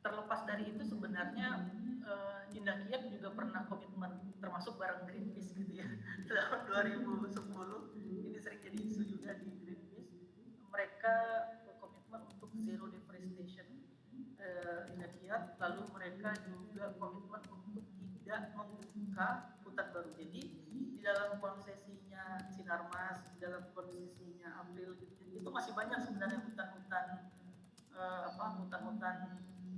terlepas dari itu sebenarnya Indah Kiat juga pernah komitmen, termasuk bareng Greenpeace gitu ya, tahun 2010 ini sering jadi isu juga di Greenpeace. Mereka berkomitmen untuk zero deforestation, Indah Kiat, lalu mereka juga komitmen untuk tidak membuka hutan baru. Jadi di dalam konsesinya Sinarmas, di dalam konsesinya April gitu, itu masih banyak sebenarnya hutan-hutan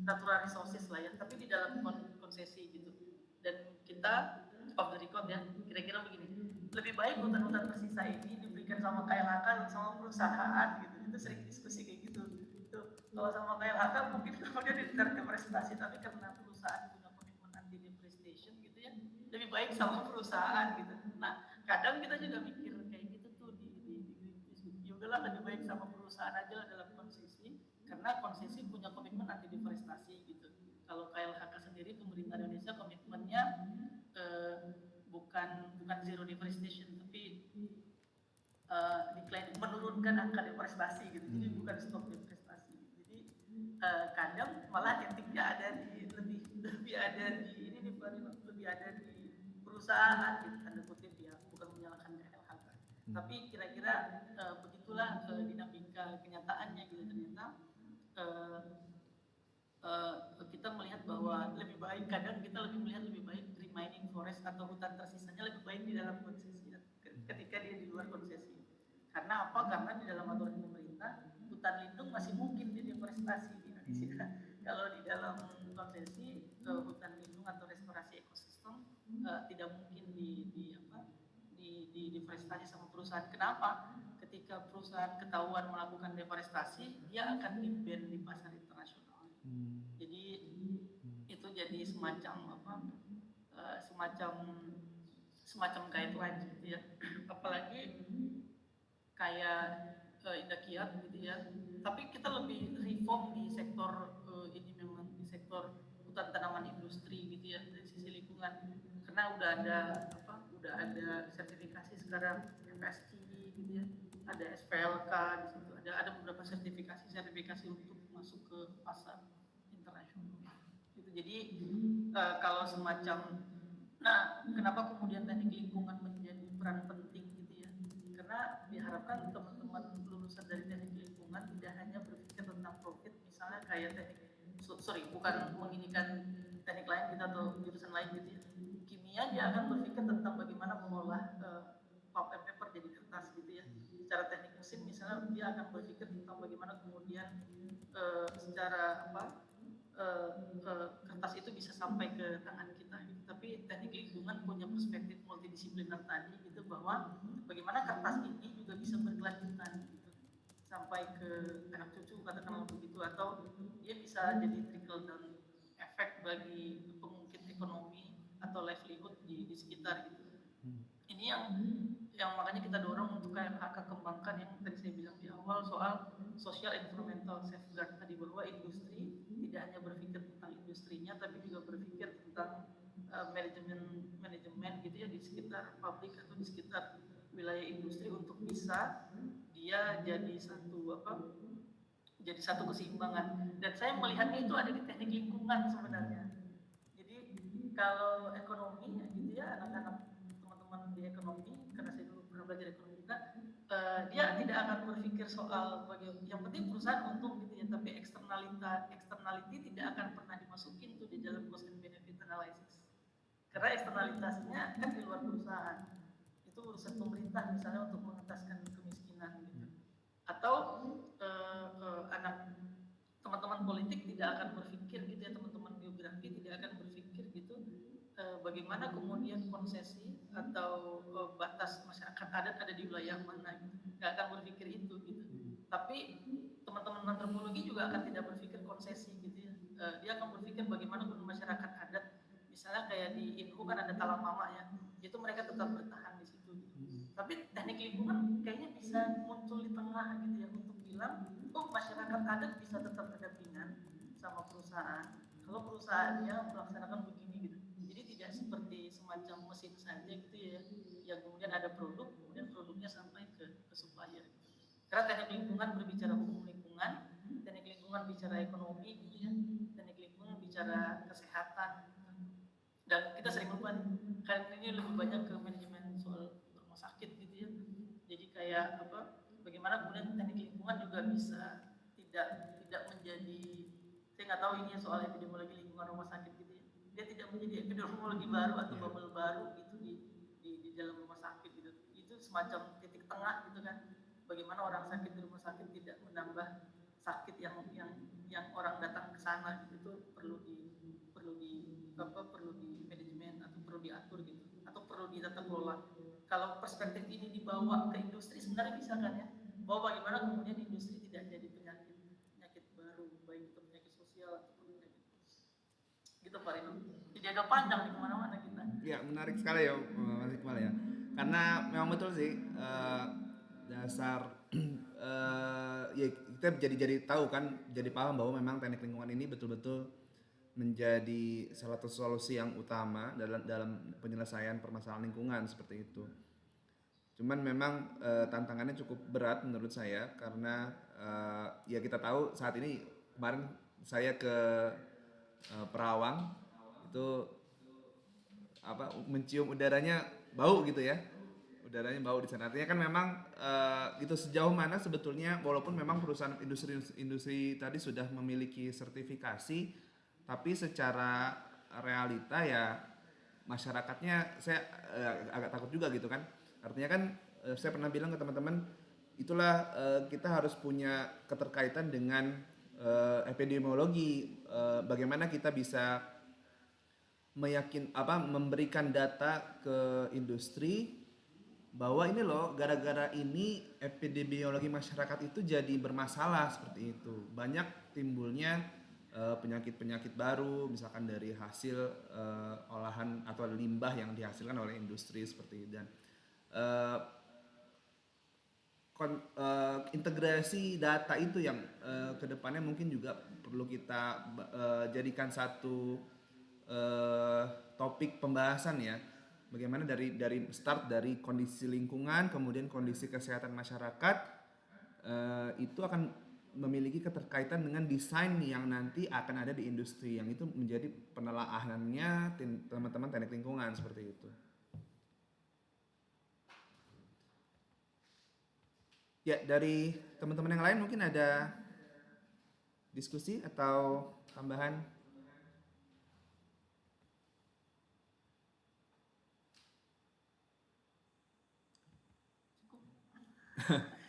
natural resources lah ya, tapi di dalam konsesi gitu. Dan kita off the record ya, kira-kira begini, lebih baik hutan-hutan tersisa ini diberikan sama KLHK dan sama perusahaan gitu. Itu sering diskusi kayak gitu. Itu kalau sama KLHK mungkin kemudian deforestasi, tapi karena perusahaan punya komitmen anti deforestation gitu ya, lebih baik sama perusahaan gitu. Nah, kadang kita juga mikir kayak gitu tuh di Greenpeace. Ya udahlah, lebih baik sama perusahaan aja lah dalam konsesi, karena konsesi punya komitmen anti deforestasi gitu. Kalau KLHK sendiri, pemerintah Indonesia komitmennya bukan zero deforestation, tapi menurunkan angka deforestasi gitu. Jadi bukan stop deforestasi. Jadi kadang malah etiknya ada lebih ada di perusahaan gitu, tanda kutip ya, bukan menyalahkan KLHK. Tapi kira-kira begitulah dinamika kenyataannya gitu. Ternyata kita melihat bahwa kadang kita melihat lebih baik remaining forest atau hutan tersisanya lebih baik di dalam konsesi ketika dia di luar konsesi. Karena apa? Karena di dalam aturan pemerintah hutan lindung masih mungkin dideforestasi di Indonesia. Kalau di dalam konsesi hutan lindung atau restorasi ekosistem tidak mungkin di deforestasi sama perusahaan. Kenapa? Ketika perusahaan ketahuan melakukan deforestasi, dia akan di-ban di pasar internasional. Jadi itu jadi semacam semacam guideline gitu ya. Apalagi kayak Indah Kiat gitu ya. Tapi kita lebih reform di sektor ini memang di sektor hutan tanaman industri gitu ya dari sisi lingkungan. Karena udah ada sertifikasi sekarang FSC gitu ya. Ada SPLK di situ. Ada beberapa sertifikasi untuk masuk ke pasar internasional. Gitu. Jadi kalau semacam kenapa kemudian teknik lingkungan menjadi peran penting gitu ya? Karena diharapkan teman-teman lulusan dari teknik lingkungan tidak hanya berpikir tentang profit, misalnya kayak bukan menginikan teknik lain kita atau jurusan lain gitu ya. Kimia dia akan berpikir tentang bagaimana mengolah pulp and paper jadi kertas gitu ya. Secara teknik mesin misalnya dia akan berpikir tentang bagaimana kemudian secara kertas itu bisa sampai ke tangan kita gitu. Tapi teknik lingkungan punya perspektif multidisipliner tadi gitu bahwa bagaimana kertas ini juga bisa berkelanjutan gitu sampai ke anak cucu katakanlah begitu, atau dia bisa jadi trickle down efek bagi pengungkit ekonomi atau livelihood di sekitar gitu. Ini yang makanya kita dorong untuk KMHK kembangkan yang tadi saya bilang di awal soal social environmental safeguard tadi, bahwa industri tidak hanya berpikir tentang industrinya tapi juga berpikir tentang manajemen gitu ya di sekitar pabrik atau di sekitar wilayah industri untuk bisa dia jadi satu keseimbangan. Dan saya melihatnya itu ada di teknik lingkungan sebenarnya. Jadi kalau ekonomi gitu ya, anak-anak teman-teman di ekonomi, karena saya dulu pernah belajar ekonomi juga, dia tidak akan berpikir soal yang penting perusahaan untung gitu ya, tapi externality tidak akan pernah dimasukin tuh di dalam cost and benefit analysis. Karena eksternalitasnya kan di luar perusahaan. Itu urusan pemerintah misalnya untuk mengentaskan kemiskinan gitu. Atau anak teman-teman politik tidak akan berpikir gitu ya, teman-teman geografi tidak akan berpikir gitu bagaimana kemudian konsesi atau batas masyarakat adat ada di wilayah mana gitu. Nggak akan berpikir itu gitu. Tapi teman-teman antropologi juga akan tidak berpikir konsesi gitu ya. Dia akan berpikir bagaimana masyarakat adat, misalnya kayak di Inhu kan ada talang mama ya, itu mereka tetap bertahan di situ gitu. Tapi teknik lingkungan kayaknya bisa muncul di tengah gitu ya, untuk bilang masyarakat adat bisa tetap berdampingan sama perusahaan kalau perusahaannya melaksanakan begini gitu. Jadi tidak seperti semacam mesin saja gitu ya, yang kemudian ada produk, kemudian produknya sampai ke supplier gitu. Karena teknik lingkungan berbicara hukum lingkungan, teknik lingkungan bicara ekonomi gitu ya, teknik lingkungan bicara kesehatan. Dan kita sering lupa kan ini lebih banyak ke manajemen soal rumah sakit gitu ya. Jadi kayak bagaimana kemudian teknik lingkungan juga bisa tidak menjadi, saya nggak tahu ini soal epidemiologi lingkungan rumah sakit gitu ya. Dia tidak menjadi epidemiologi baru atau bubble baru gitu di dalam rumah sakit gitu. Itu semacam titik tengah gitu kan. Bagaimana orang sakit di rumah sakit tidak menambah sakit yang orang datang ke sana gitu. Itu perlu di manajemen atau perlu diatur gitu, atau perlu ditata kelola. Kalau perspektif ini dibawa ke industri sebenarnya bisa kan ya, bahwa bagaimana kemudian industri tidak jadi penyakit baru, baik itu penyakit sosial ataupun penyakit gitu Pak Rino. Jadi agak panjang di kemana-mana kita. Ya menarik sekali ya Mas Iqbal ya, karena memang betul sih dasar ya kita jadi tahu kan, jadi paham bahwa memang teknik lingkungan ini betul-betul menjadi salah satu solusi yang utama dalam penyelesaian permasalahan lingkungan seperti itu. Cuman memang tantangannya cukup berat menurut saya, karena ya kita tahu saat ini, kemarin saya ke Perawang itu mencium udaranya bau gitu ya, udaranya bau di sana. Artinya kan memang itu sejauh mana sebetulnya, walaupun memang perusahaan industri tadi sudah memiliki sertifikasi, tapi secara realita ya masyarakatnya saya agak takut juga gitu kan. Artinya kan saya pernah bilang ke teman-teman, itulah kita harus punya keterkaitan dengan epidemiologi, bagaimana kita bisa memberikan data ke industri bahwa ini loh, gara-gara ini epidemiologi masyarakat itu jadi bermasalah seperti itu. Banyak timbulnya penyakit-penyakit baru, misalkan dari hasil olahan atau limbah yang dihasilkan oleh industri seperti itu. Dan eh, integrasi data itu yang kedepannya mungkin juga perlu kita jadikan satu topik pembahasan ya. Bagaimana dari start dari kondisi lingkungan, kemudian kondisi kesehatan masyarakat, itu akan memiliki keterkaitan dengan desain yang nanti akan ada di industri, yang itu menjadi penelaahannya teman-teman teknik lingkungan seperti itu. Ya, dari teman-teman yang lain mungkin ada diskusi atau tambahan?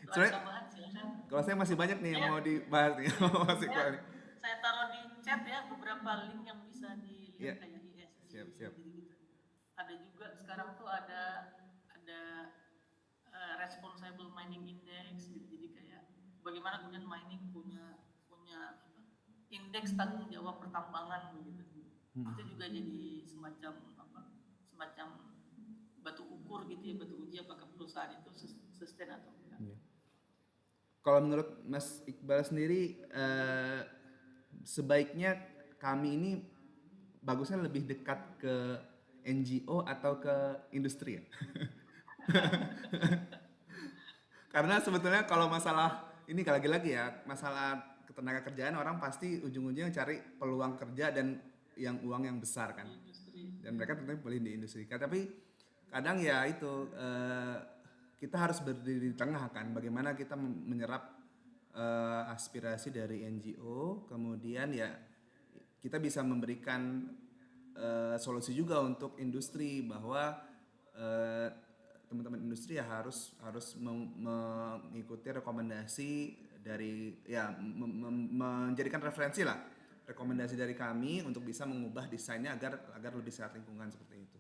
Sebenarnya Tambahan silakan. kalau saya masih banyak nih yang Iya. mau dibahas nih. Masih Ya, nih. saya taruh di chat ya beberapa link yang bisa dilihat Iya. kayak ESG Siap. gitu-gitu. Ada juga sekarang tuh ada responsible mining index gitu. Jadi kayak bagaimana kemudian mining punya apa, indeks tanggung jawab pertambangan begitu. Itu juga jadi semacam batu ukur gitu ya, batu uji apakah perusahaan itu sustain atau enggak. Iya. Kalau menurut Mas Iqbal sendiri, sebaiknya kami ini bagusnya lebih dekat ke NGO atau ke industri ya? Karena sebetulnya kalau masalah ini lagi-lagi ya, masalah ketenaga kerjaan, orang pasti ujung-ujungnya cari peluang kerja dan yang uang yang besar kan. Industri. Dan mereka tentunya boleh di industri. Tapi kadang ya itu kita harus berdiri di tengah kan. Bagaimana kita menyerap aspirasi dari NGO, kemudian ya kita bisa memberikan solusi juga untuk industri, bahwa teman-teman industri ya harus mengikuti rekomendasi dari ya menjadikan referensi lah, rekomendasi dari kami untuk bisa mengubah desainnya agar lebih sehat lingkungan seperti itu.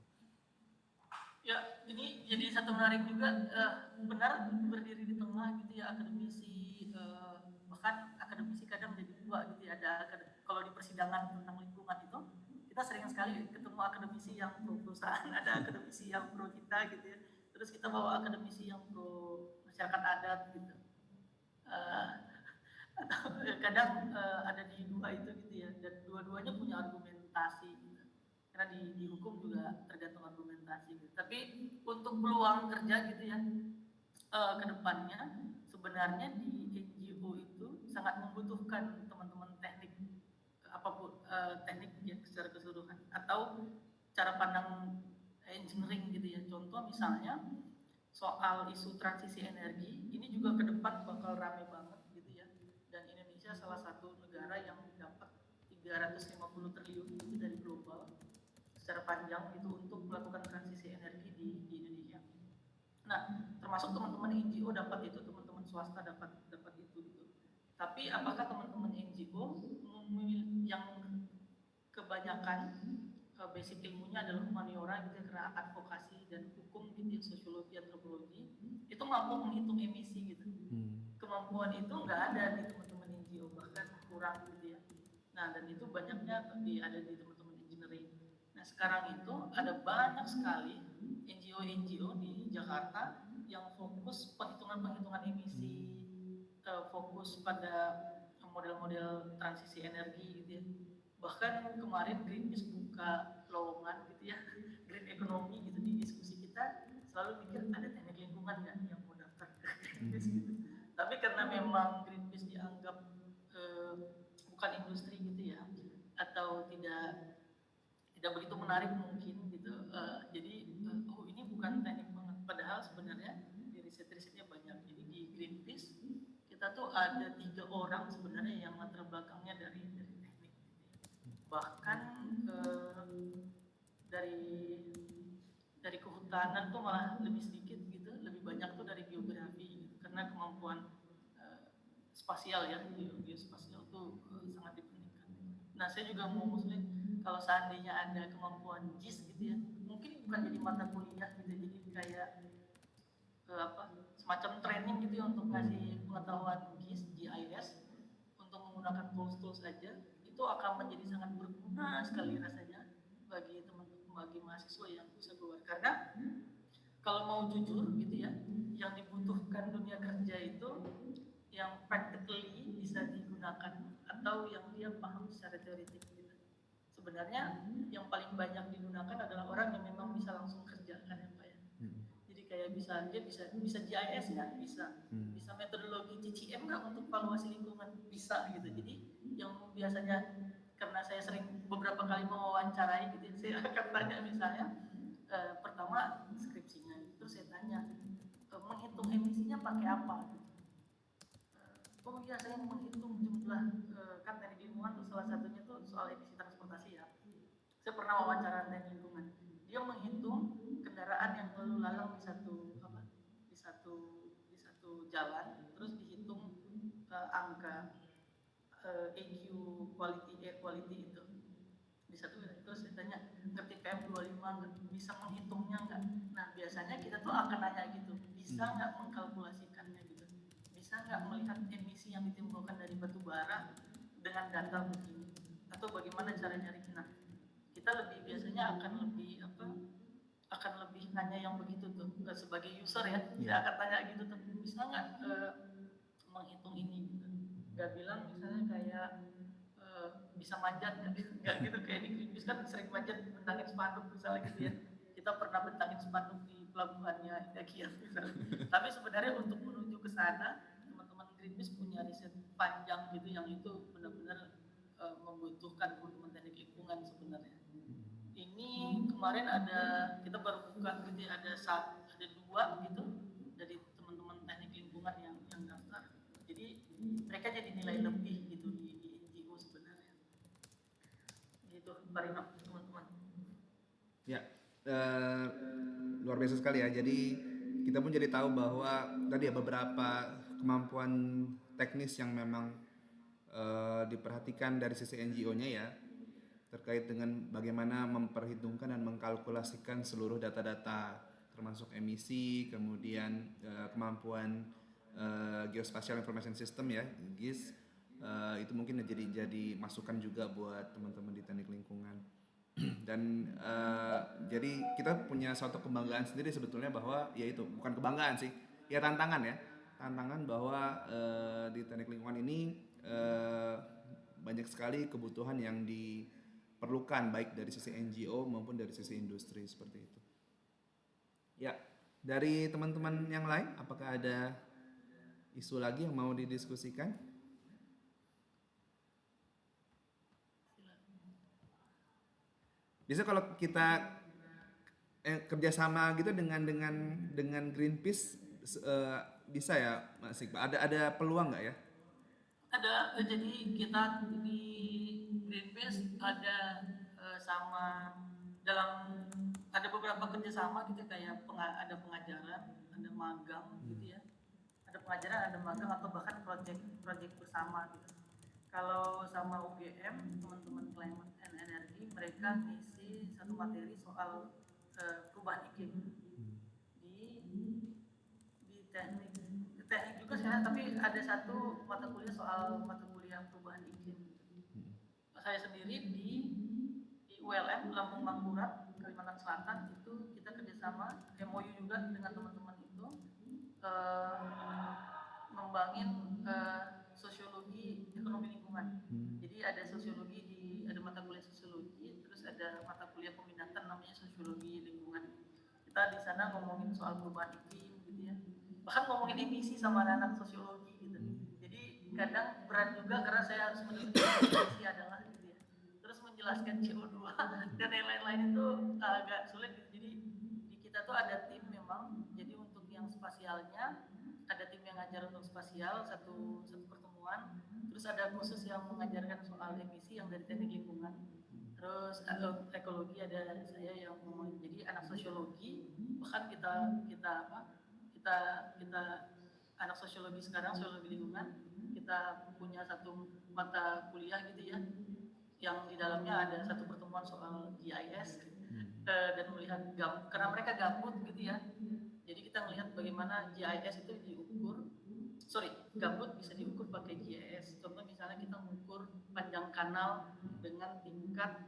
Ya, ini jadi satu menarik juga, benar berdiri di tengah gitu ya, akademisi, bahkan akademisi kadang menjadi dua gitu ya. Kalau di persidangan tentang lingkungan itu kita sering sekali ketemu akademisi yang pro perusahaan, ada akademisi yang pro kita gitu ya, terus kita bawa akademisi yang pro masyarakat adat gitu. Kadang ada di dua itu gitu ya, dan dua-duanya punya argumentasi gitu. Karena di hukum juga tergantung argumentasi gitu. Tapi untuk peluang kerja gitu ya, ke depannya sebenarnya di NGO itu sangat membutuhkan teman-teman teknik, apapun teknik ya secara keseluruhan, atau cara pandang engineering gitu ya. Contoh misalnya soal isu transisi energi, ini juga ke depan bakal rame banget gitu ya. Dan Indonesia salah satu negara yang dapat 350 triliun gitu dari global secara panjang itu untuk melakukan transisi energi di Indonesia. Nah, termasuk teman-teman NGO dapat itu, teman-teman swasta dapat itu gitu. Tapi apakah teman-teman NGO yang kebanyakan basic ilmunya adalah humaniora gitu ya, karena advokasi dan hukum gitu ya, sosiologi, antropologi, itu mampu menghitung emisi gitu. Kemampuan itu nggak ada di teman-teman NGO, bahkan kurang gitu ya. Nah, dan itu banyaknya ada di teman-teman engineering. Nah, sekarang itu ada banyak sekali NGO di Jakarta yang fokus penghitungan emisi, fokus pada model-model transisi energi gitu ya. Bahkan kemarin Greenpeace buka lowongan gitu ya, green economy gitu. Di diskusi kita selalu mikir ada teknik lingkungan nggak yang mau daftar ke Greenpeace gitu. Tapi karena memang Greenpeace dianggap bukan industri gitu ya, atau tidak begitu menarik mungkin gitu, jadi ini bukan teknik banget, padahal sebenarnya di riset-risetnya banyak. Jadi di Greenpeace kita tuh ada 3 orang sebenarnya yang latar belakangnya dari teknik, bahkan dari kehutanan tuh malah lebih sedikit gitu, lebih banyak tuh dari geografi gitu, karena kemampuan spasial ya, geospasial tuh sangat dipentingkan. Nah, saya juga mau ngusulin kalau seandainya ada kemampuan GIS gitu ya, mungkin bukan jadi mata kuliah gitu, jadi kayak semacam training gitu ya, untuk ngasih pengetahuan GIS untuk menggunakan tools saja. Itu itu akan menjadi sangat berguna sekali rasanya bagi teman-teman, bagi mahasiswa yang bisa keluar. Karena kalau mau jujur gitu ya, yang dibutuhkan dunia kerja itu yang practically bisa digunakan atau yang dia paham secara teoritik gitu. Sebenarnya yang paling banyak digunakan adalah orang yang memang bisa langsung kerjakan ya Pak ya. Jadi kayak dia bisa GIS ya, bisa metodologi CCM nggak untuk valuasi lingkungan, bisa gitu. Jadi yang biasanya, karena saya sering beberapa kali mewawancarai gitu, saya akan tanya misalnya pertama skripsinya, terus saya tanya menghitung emisinya pakai apa gitu. Oh iya, saya menghitung jumlah kan teknik lingkungan tuh salah satunya tuh soal emisi transportasi ya. Saya pernah wawancara teknik lingkungan. Dia menghitung kendaraan yang lalu lalang di satu jalan, terus dihitung angka EQ quality air quality itu di satu. Terus saya tanya ngerti PM25 nggak, bisa menghitungnya nggak? Nah biasanya kita tuh akan nanya gitu, bisa nggak mengkalkulasikannya gitu, bisa nggak melihat emisi yang ditimbulkan dari batu bara dengan data begini, atau bagaimana cara nyari. Nah kita lebih biasanya akan lebih nanya yang begitu tuh sebagai user ya, saya akan tanya gitu tuh, bisa nggak menghitung ini gitu. Nggak bilang misalnya kayak bisa manjat nggak gitu, kayak di Greenpeace kan sering manjat bentangin spanduk misalnya gitu ya. Kita pernah bentangin spanduk di pelabuhannya Indakiat misalnya. Tapi sebenarnya untuk menuju ke sana teman-teman Greenpeace punya riset panjang gitu yang itu benar-benar membutuhkan teman-teman teknik lingkungan sebenarnya. Ini kemarin kita baru buka gitu ya, ada 2 gitu dari teman-teman teknik lingkungan yang daftar. Jadi mereka jadi nilai lebih gitu di NGO sebenarnya. Gitu Pak Rino, teman-teman. Ya, luar biasa sekali ya. Jadi kita pun jadi tahu bahwa tadi ya beberapa kemampuan teknis yang memang diperhatikan dari sisi NGO-nya ya, terkait dengan bagaimana memperhitungkan dan mengkalkulasikan seluruh data-data termasuk emisi, kemudian kemampuan Geospatial Information System ya, GIS, itu mungkin jadi masukan juga buat teman-teman di teknik lingkungan. Dan jadi kita punya suatu kebanggaan sendiri sebetulnya bahwa ya itu bukan kebanggaan sih, ya tantangan bahwa di teknik lingkungan ini banyak sekali kebutuhan yang diperlukan baik dari sisi NGO maupun dari sisi industri seperti itu. Ya, dari teman-teman yang lain apakah ada isu lagi yang mau didiskusikan? Biasa kalau kita kerjasama gitu dengan Greenpeace bisa ya Mas Iqbal? Ada peluang nggak ya? Ada, jadi kita di Greenpeace ada sama dalam ada beberapa kerjasama gitu, kayak ada pengajaran, ada magang gitu ya, ada pengajaran, ada magang, atau bahkan project bersama gitu. Kalau sama UGM, teman-teman Climate and Energy, mereka ngisi satu materi soal perubahan iklim di teknik juga saya, tapi ada satu mata kuliah soal mata kuliah perubahan iklim. Saya sendiri di ULM Lampung Mangkurat Kalimantan Selatan itu kita kerjasama MOU juga dengan teman-teman itu ngembangin sosiologi ekonomi lingkungan. Jadi ada ada mata kuliah sosiologi, terus ada mata kuliah peminatan namanya sosiologi lingkungan. Kita di sana ngomongin soal perubahan iklim gitu ya, bahkan ngomongin emisi sama anak sosiologi gitu. Jadi kadang berat juga karena saya harus menjelaskan emisi adalah gitu ya, terus menjelaskan CO2 dan yang lain-lain itu agak sulit gitu. Jadi di kita tuh ada tim memang, jadi untuk yang spasialnya ada tim yang ngajar untuk spasial satu pertemuan, terus ada khusus yang mengajarkan soal emisi yang dari teknik lingkungan, terus ekologi ada saya yang ngomongin. Jadi anak sosiologi, bahkan kita anak sosiologi sekarang, sosiologi lingkungan, kita punya satu mata kuliah gitu ya, yang di dalamnya ada satu pertemuan soal GIS dan melihat karena mereka gabut gitu ya. Jadi kita melihat bagaimana GIS itu diukur gambut bisa diukur pakai GIS. Contoh misalnya kita mengukur panjang kanal dengan tingkat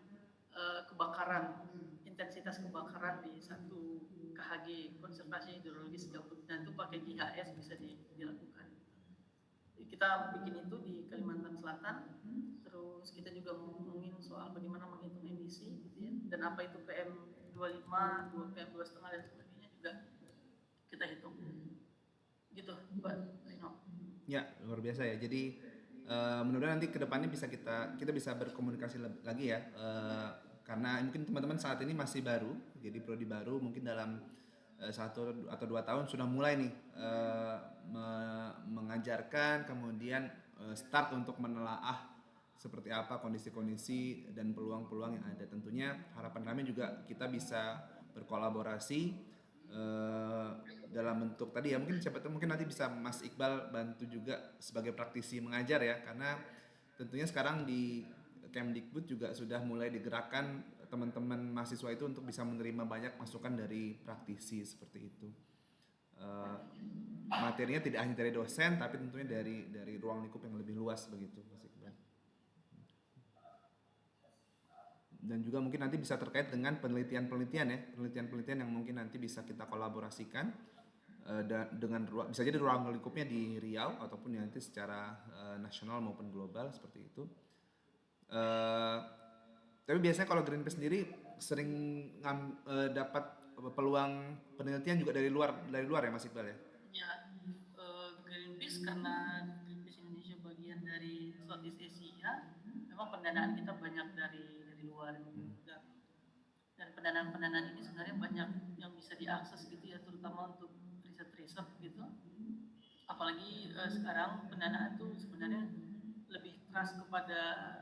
kebakaran, intensitas kebakaran di satu KHG konservasi hidrologis gambut. Nah itu pakai GIS bisa dilakukan. Kita bikin itu di Kalimantan Selatan. Terus kita juga ngomongin soal bagaimana menghitung emisi gitu ya, dan apa itu PM25, PM 2,5 dan sebagainya juga kita hitung. Gitu, Mbak Rino. Ya, luar biasa ya. Jadi mudah-mudahan nanti kedepannya bisa kita bisa berkomunikasi lagi ya. Karena mungkin teman-teman saat ini masih baru, jadi prodi baru mungkin dalam 1 atau 2 tahun sudah mulai nih mengajarkan, kemudian start untuk menelaah seperti apa kondisi-kondisi dan peluang-peluang yang ada. Tentunya harapan kami juga kita bisa berkolaborasi dalam bentuk tadi ya, mungkin siapa tahu mungkin nanti bisa Mas Iqbal bantu juga sebagai praktisi mengajar ya, karena tentunya sekarang di Kemdikbud juga sudah mulai digerakkan teman-teman mahasiswa itu untuk bisa menerima banyak masukan dari praktisi seperti itu. Materinya tidak hanya dari dosen tapi tentunya dari ruang lingkup yang lebih luas begitu, Mas Iqbal. Dan juga mungkin nanti bisa terkait dengan penelitian-penelitian yang mungkin nanti bisa kita kolaborasikan dengan bisa jadi ruang lingkupnya di Riau ataupun nanti secara nasional maupun global seperti itu. Tapi biasanya kalau Greenpeace sendiri sering dapat peluang penelitian juga dari luar ya Mas Iqbal ya? Ya, Greenpeace karena Greenpeace Indonesia bagian dari Southeast Asia, memang pendanaan kita banyak dari luar. Dan pendanaan ini sebenarnya banyak yang bisa diakses gitu ya, terutama untuk riset-riset gitu. Apalagi sekarang pendanaan itu sebenarnya lebih keras kepada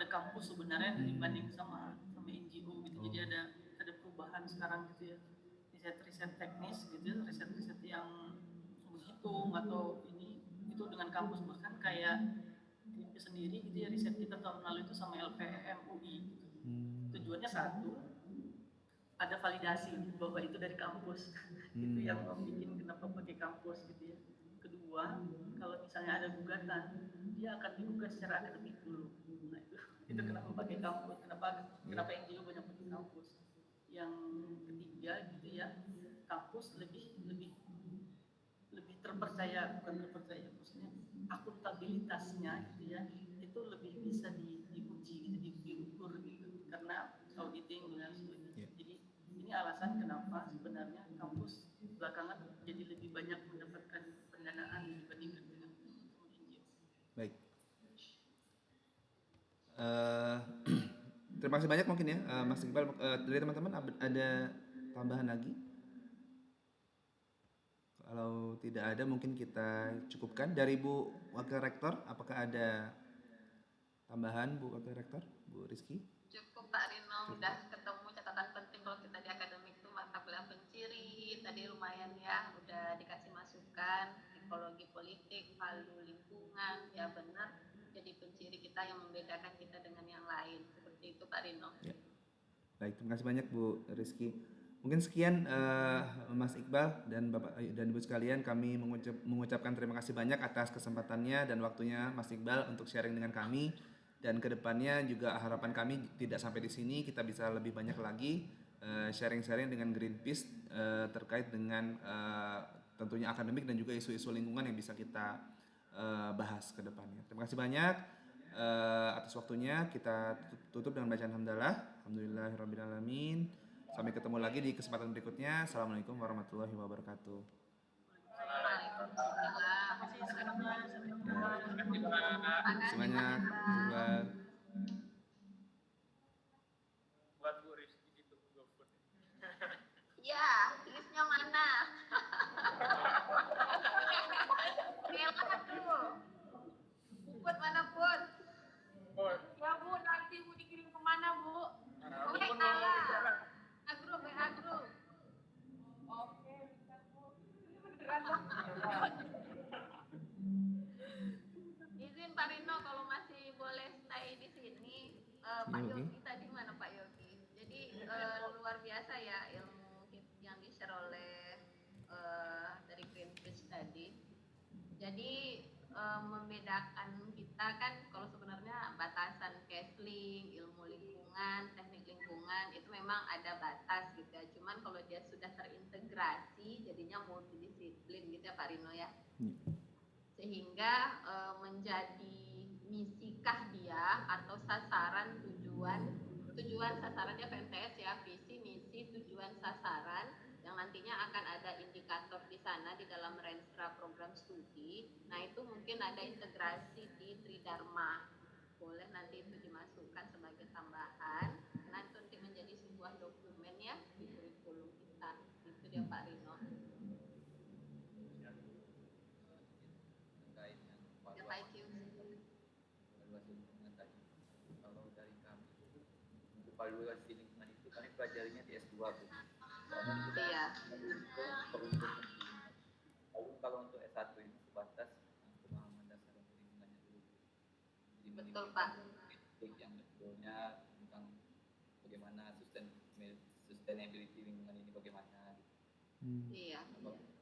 kampus sebenarnya dibanding sama NGO gitu. Jadi ada perubahan sekarang gitu ya, riset-riset teknis gitu, riset-riset yang menghitung atau itu dengan kampus, bahkan kayak Greenpeace sendiri gitu ya, riset kita tahun lalu itu sama LPM UI gitu. Tujuannya satu, ada validasi bahwa itu dari kampus. Itu yang bikin kenapa pakai kampus gitu ya. Kedua, kalau misalnya ada gugatan, dia akan digugat secara akademik dulu. Nah itu kenapa pakai kampus, kenapa NGO banyak pakai kampus. Yang ketiga gitu ya, kampus lebih terpercaya, bukan terpercaya, maksudnya akuntabilitasnya gitu ya, itu lebih bisa diuji gitu, diukur gitu, karena auditing dan sebagainya. Jadi ini alasan kenapa sebenarnya kampus belakangan jadi lebih banyak mendapatkan pendanaan dibandingkan dengan teman-teman NGO. Baik. Terima kasih banyak mungkin ya Mas Iqbal. Dari teman-teman ada tambahan lagi? Kalau tidak ada mungkin kita cukupkan. Dari Bu Wakil Rektor, apakah ada tambahan Bu Wakil Rektor, Bu Rizky? Cukup Pak Rino, udah ketemu catatan penting kalau kita di akademik itu mata kuliah penciri, tadi lumayan ya, udah dikasih masukan, ekologi politik, palu lingkungan, ya benar, jadi penciri kita yang membedakan kita dengan yang lain, seperti itu Pak Rino. Ya. Baik, terima kasih banyak Bu Rizky. Mungkin sekian Mas Iqbal dan Bapak dan Ibu sekalian, kami mengucapkan terima kasih banyak atas kesempatannya dan waktunya Mas Iqbal untuk sharing dengan kami. Dan kedepannya juga harapan kami tidak sampai di sini, kita bisa lebih banyak lagi sharing-sharing dengan Greenpeace terkait dengan tentunya akademik dan juga isu-isu lingkungan yang bisa kita bahas ke depannya. Terima kasih banyak atas waktunya. Kita tutup dengan bacaan hamdalah. Alhamdulillahirrabbilalamin. Sampai ketemu lagi di kesempatan berikutnya. Assalamualaikum warahmatullahi wabarakatuh. Semuanya. Buat Bu Rizky itu GoFood. Ya, listnya mana? Mela tuh. Put mana Put? Ya Bu, nanti Bu dikirim kemana Bu? Agro. Oke, bisa Bu. Izin Pak Rino kalau masih boleh stay di sini. Pak Yogi tadi mana Pak Yogi? Jadi luar biasa ya ilmu yang di-share oleh dari Greenpeace tadi. Jadi Jadi membedakan kita kan kalau sebenarnya batasan Kesling, ilmu lingkungan, teknik lingkungan itu memang ada batas gitu ya. Cuman kalau dia sudah terintegrasi jadinya multidisiplin gitu ya Pak Rino ya. Sehingga menjadi misikah dia atau sasaran tujuan sasarannya PMTS ya, visi misi tujuan sasaran yang nantinya akan ada indikator di sana di dalam Renstra program studi. Nah itu mungkin ada integrasi di Tridharma, boleh nanti itu dimasukkan sebagai tambahan nanti untuk menjadi sebuah dokumen ya di kurikulum kita. Itu dia Pak Rino. Terkait yang Ya Pak IQ. evaluasi lingkungan tadi. Kalau dari kami itu untuk evaluasi lingkungan itu kami pelajarinya di S2 Bu. Soalnya itu kan Iya. peruntukan. Lalu kalau untuk S1 ini sebatas pemahaman dasar untuk lingkungannya dulu. Jadi Betul, menimbulkan Pak. kritik yang betulnya tentang bagaimana sustainability lingkungan ini bagaimana. Iya.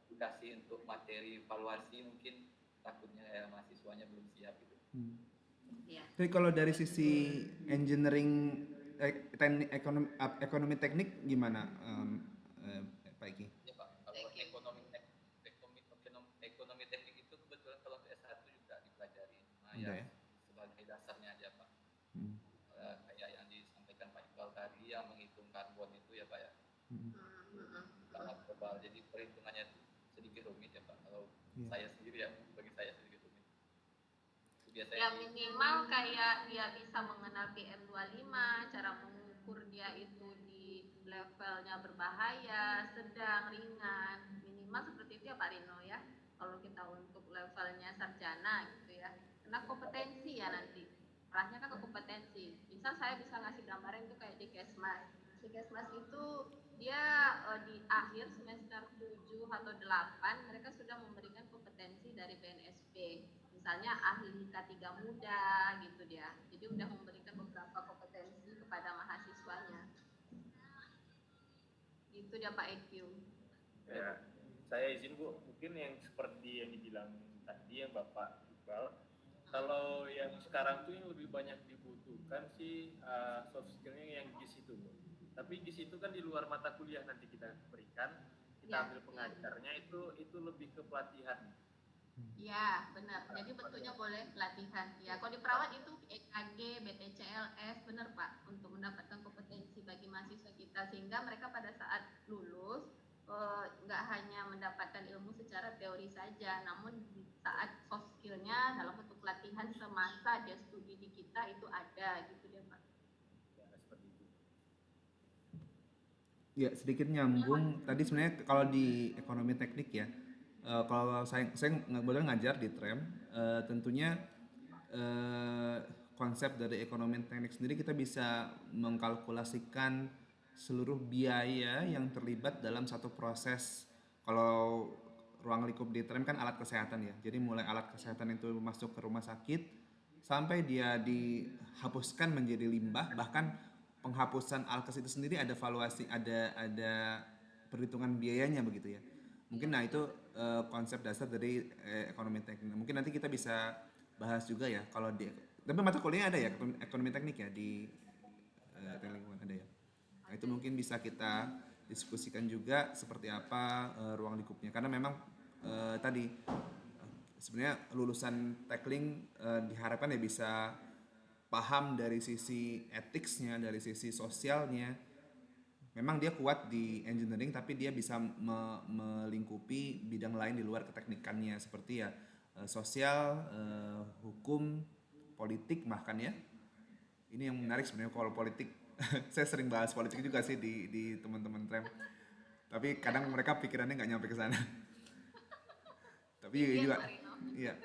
Dikasih untuk materi evaluasi mungkin takutnya ya mahasiswanya belum siap gitu. Iya. Tapi kalau dari sisi engineering, ekonomi teknik gimana, Pak Iki? Ya Pak, kalau ekonomi teknik itu kebetulan kalau untuk S1 juga dipelajari. Nah, Udah ya ya? sebagai dasarnya aja Pak. Hmm. Kayak yang disampaikan Pak Iqbal tadi yang menghitung karbon itu ya Pak ya. Sangat global. Jadi perhitungannya itu sedikit rumit ya Pak. Kalau Iya. saya sendiri ya, bagi saya sedikit rumit. Itu biasanya Ya minimal kayak dia bisa mengenal PM25, cara mengukur dia itu di levelnya berbahaya, sedang, ringan, minimal seperti itu ya Pak Rino ya. Kalau kita untuk levelnya sarjana gitu ya, karena kompetensi ya nanti, arahnya kan ke kompetensi. Misal saya bisa ngasih gambaran itu kayak di Kesmas. Di Kesmas itu dia di akhir semester 7 atau 8 mereka sudah memberikan kompetensi dari BNSP. Misalnya ahli K3 muda gitu dia. Jadi udah memberikan beberapa kompetensi kepada mahasiswanya. Gitu dia Pak EQ. Ya, saya izin Bu, mungkin yang seperti yang dibilang tadi yang Bapak Iqbal, kalau yang sekarang tuh yang lebih banyak dibutuhkan sih soft skillnya yang GIS itu Bu. Tapi GIS itu kan di luar mata kuliah nanti kita berikan, kita Ya, ambil pengajarnya itu lebih ke pelatihan. ya benar. Jadi bentuknya boleh pelatihan. Ya kalau di perawat itu EKG, BTCLS, benar Pak, untuk mendapatkan kompetensi bagi mahasiswa kita sehingga mereka pada saat lulus nggak hanya mendapatkan ilmu secara teori saja, namun di saat soft skillnya dalam bentuk pelatihan semasa dia studi di kita itu ada gitu dia Pak. Ya, seperti itu. Ya, sedikit nyambung. Tadi sebenarnya kalau di ekonomi teknik ya, kalau saya boleh ngajar di TREM, tentunya konsep dari ekonomi teknik sendiri kita bisa mengkalkulasikan seluruh biaya yang terlibat dalam satu proses. Kalau ruang lingkup di TREM kan alat kesehatan ya, jadi mulai alat kesehatan itu masuk ke rumah sakit sampai dia dihapuskan menjadi limbah, bahkan penghapusan alkes itu sendiri ada valuasi, ada perhitungan biayanya begitu ya. Mungkin nah itu konsep dasar dari ekonomi teknik. Mungkin nanti kita bisa bahas juga ya kalau di, tapi mata kuliahnya ada ya ekonomi teknik ya di teknik lingkungan ada ya. Nah, itu mungkin bisa kita diskusikan juga seperti apa ruang lingkupnya karena memang tadi sebenarnya lulusan tekling diharapkan ya bisa paham dari sisi etiknya, dari sisi sosialnya. Memang dia kuat di engineering tapi dia bisa melingkupi bidang lain di luar keteknikannya seperti ya sosial, hukum, politik bahkan ya. Ini yang menarik sebenarnya kalau politik. Saya sering bahas politik juga sih di teman-teman TREM. Tapi kadang mereka pikirannya nggak nyampe ke sana. Tapi juga iya.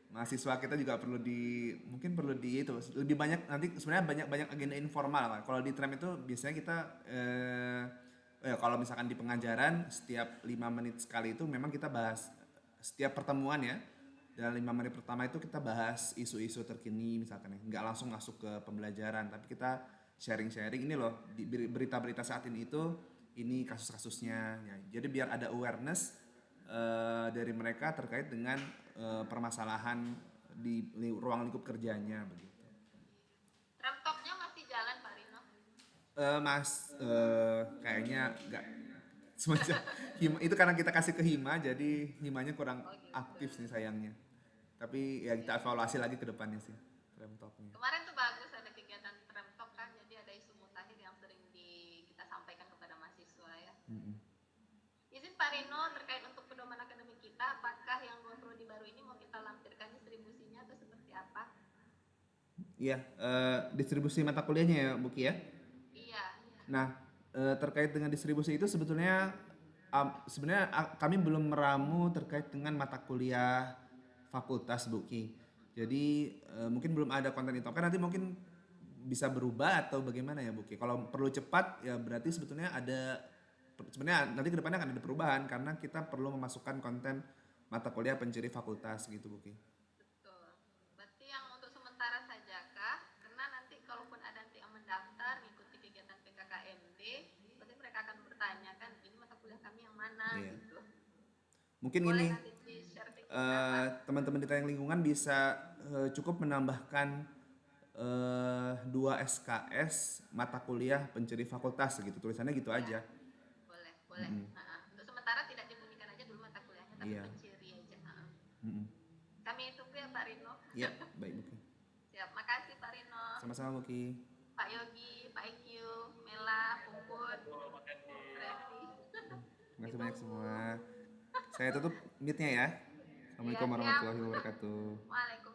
Mahasiswa kita juga mungkin perlu di itu lebih banyak nanti sebenarnya banyak agenda informal kan. Kalau di TREM itu biasanya kita kalau misalkan di pengajaran setiap 5 menit sekali itu memang kita bahas setiap pertemuan ya. Dalam 5 menit pertama itu kita bahas isu-isu terkini misalkan ya. Nggak langsung masuk ke pembelajaran tapi kita sharing-sharing ini loh berita-berita saat ini itu ini kasus-kasusnya ya. Jadi biar ada awareness dari mereka terkait dengan permasalahan di ruang lingkup kerjanya begitu. Laptopnya masih jalan Pak Rino? Mas, kayaknya nggak semacam Hima, itu karena kita kasih ke Hima, jadi Himanya kurang Oh gitu. aktif nih sayangnya. Tapi ya kita evaluasi lagi ke depannya sih laptopnya. Kemarin tuh bagus ada kegiatan Tremtok kan, jadi ada isu mutakhir yang sering kita sampaikan kepada mahasiswa ya. Izin Pak Rino, terkait untuk pedoman akademik kita, apakah yang dua prodi baru ini mau kita lampirkan distribusinya atau seperti apa? Iya, distribusi mata kuliahnya ya, Buki ya. Iya. Nah, terkait dengan distribusi itu sebetulnya sebenarnya kami belum meramu terkait dengan mata kuliah fakultas, Buki. Jadi mungkin belum ada konten itu. Kan nanti mungkin bisa berubah atau bagaimana ya, Buki. Kalau perlu cepat ya berarti sebetulnya sebenarnya nanti kedepannya akan ada perubahan karena kita perlu memasukkan konten mata kuliah penciri fakultas gitu, Buki. Betul. Berarti yang untuk sementara saja kah? Karena nanti kalaupun ada nanti yang mendaftar mengikuti kegiatan PKKMB, berarti mereka akan bertanya kan, ini mata kuliah kami yang mana Iya. gitu. Mungkin Boleh ini nanti di-share ke kita, Pak. teman-teman di Tayang Lingkungan bisa cukup menambahkan 2 SKS mata kuliah penciri fakultas gitu, tulisannya gitu aja. Boleh, boleh. Nah, untuk sementara tidak dibunyikan aja dulu mata kuliahnya, tapi Iya. penciri aja. Nah. Mm-mm. Kami tunggu ya Pak Rino. Iya, baik Buki. Siap, makasih Pak Rino. Sama-sama Buki. Pak Yogi, Pak IQ, Mela, Puput, Revi. Terima kasih banyak semua. Saya tutup meet-nya ya. Assalamualaikum Iya, siap. warahmatullahi wabarakatuh. Waalaikumsalam.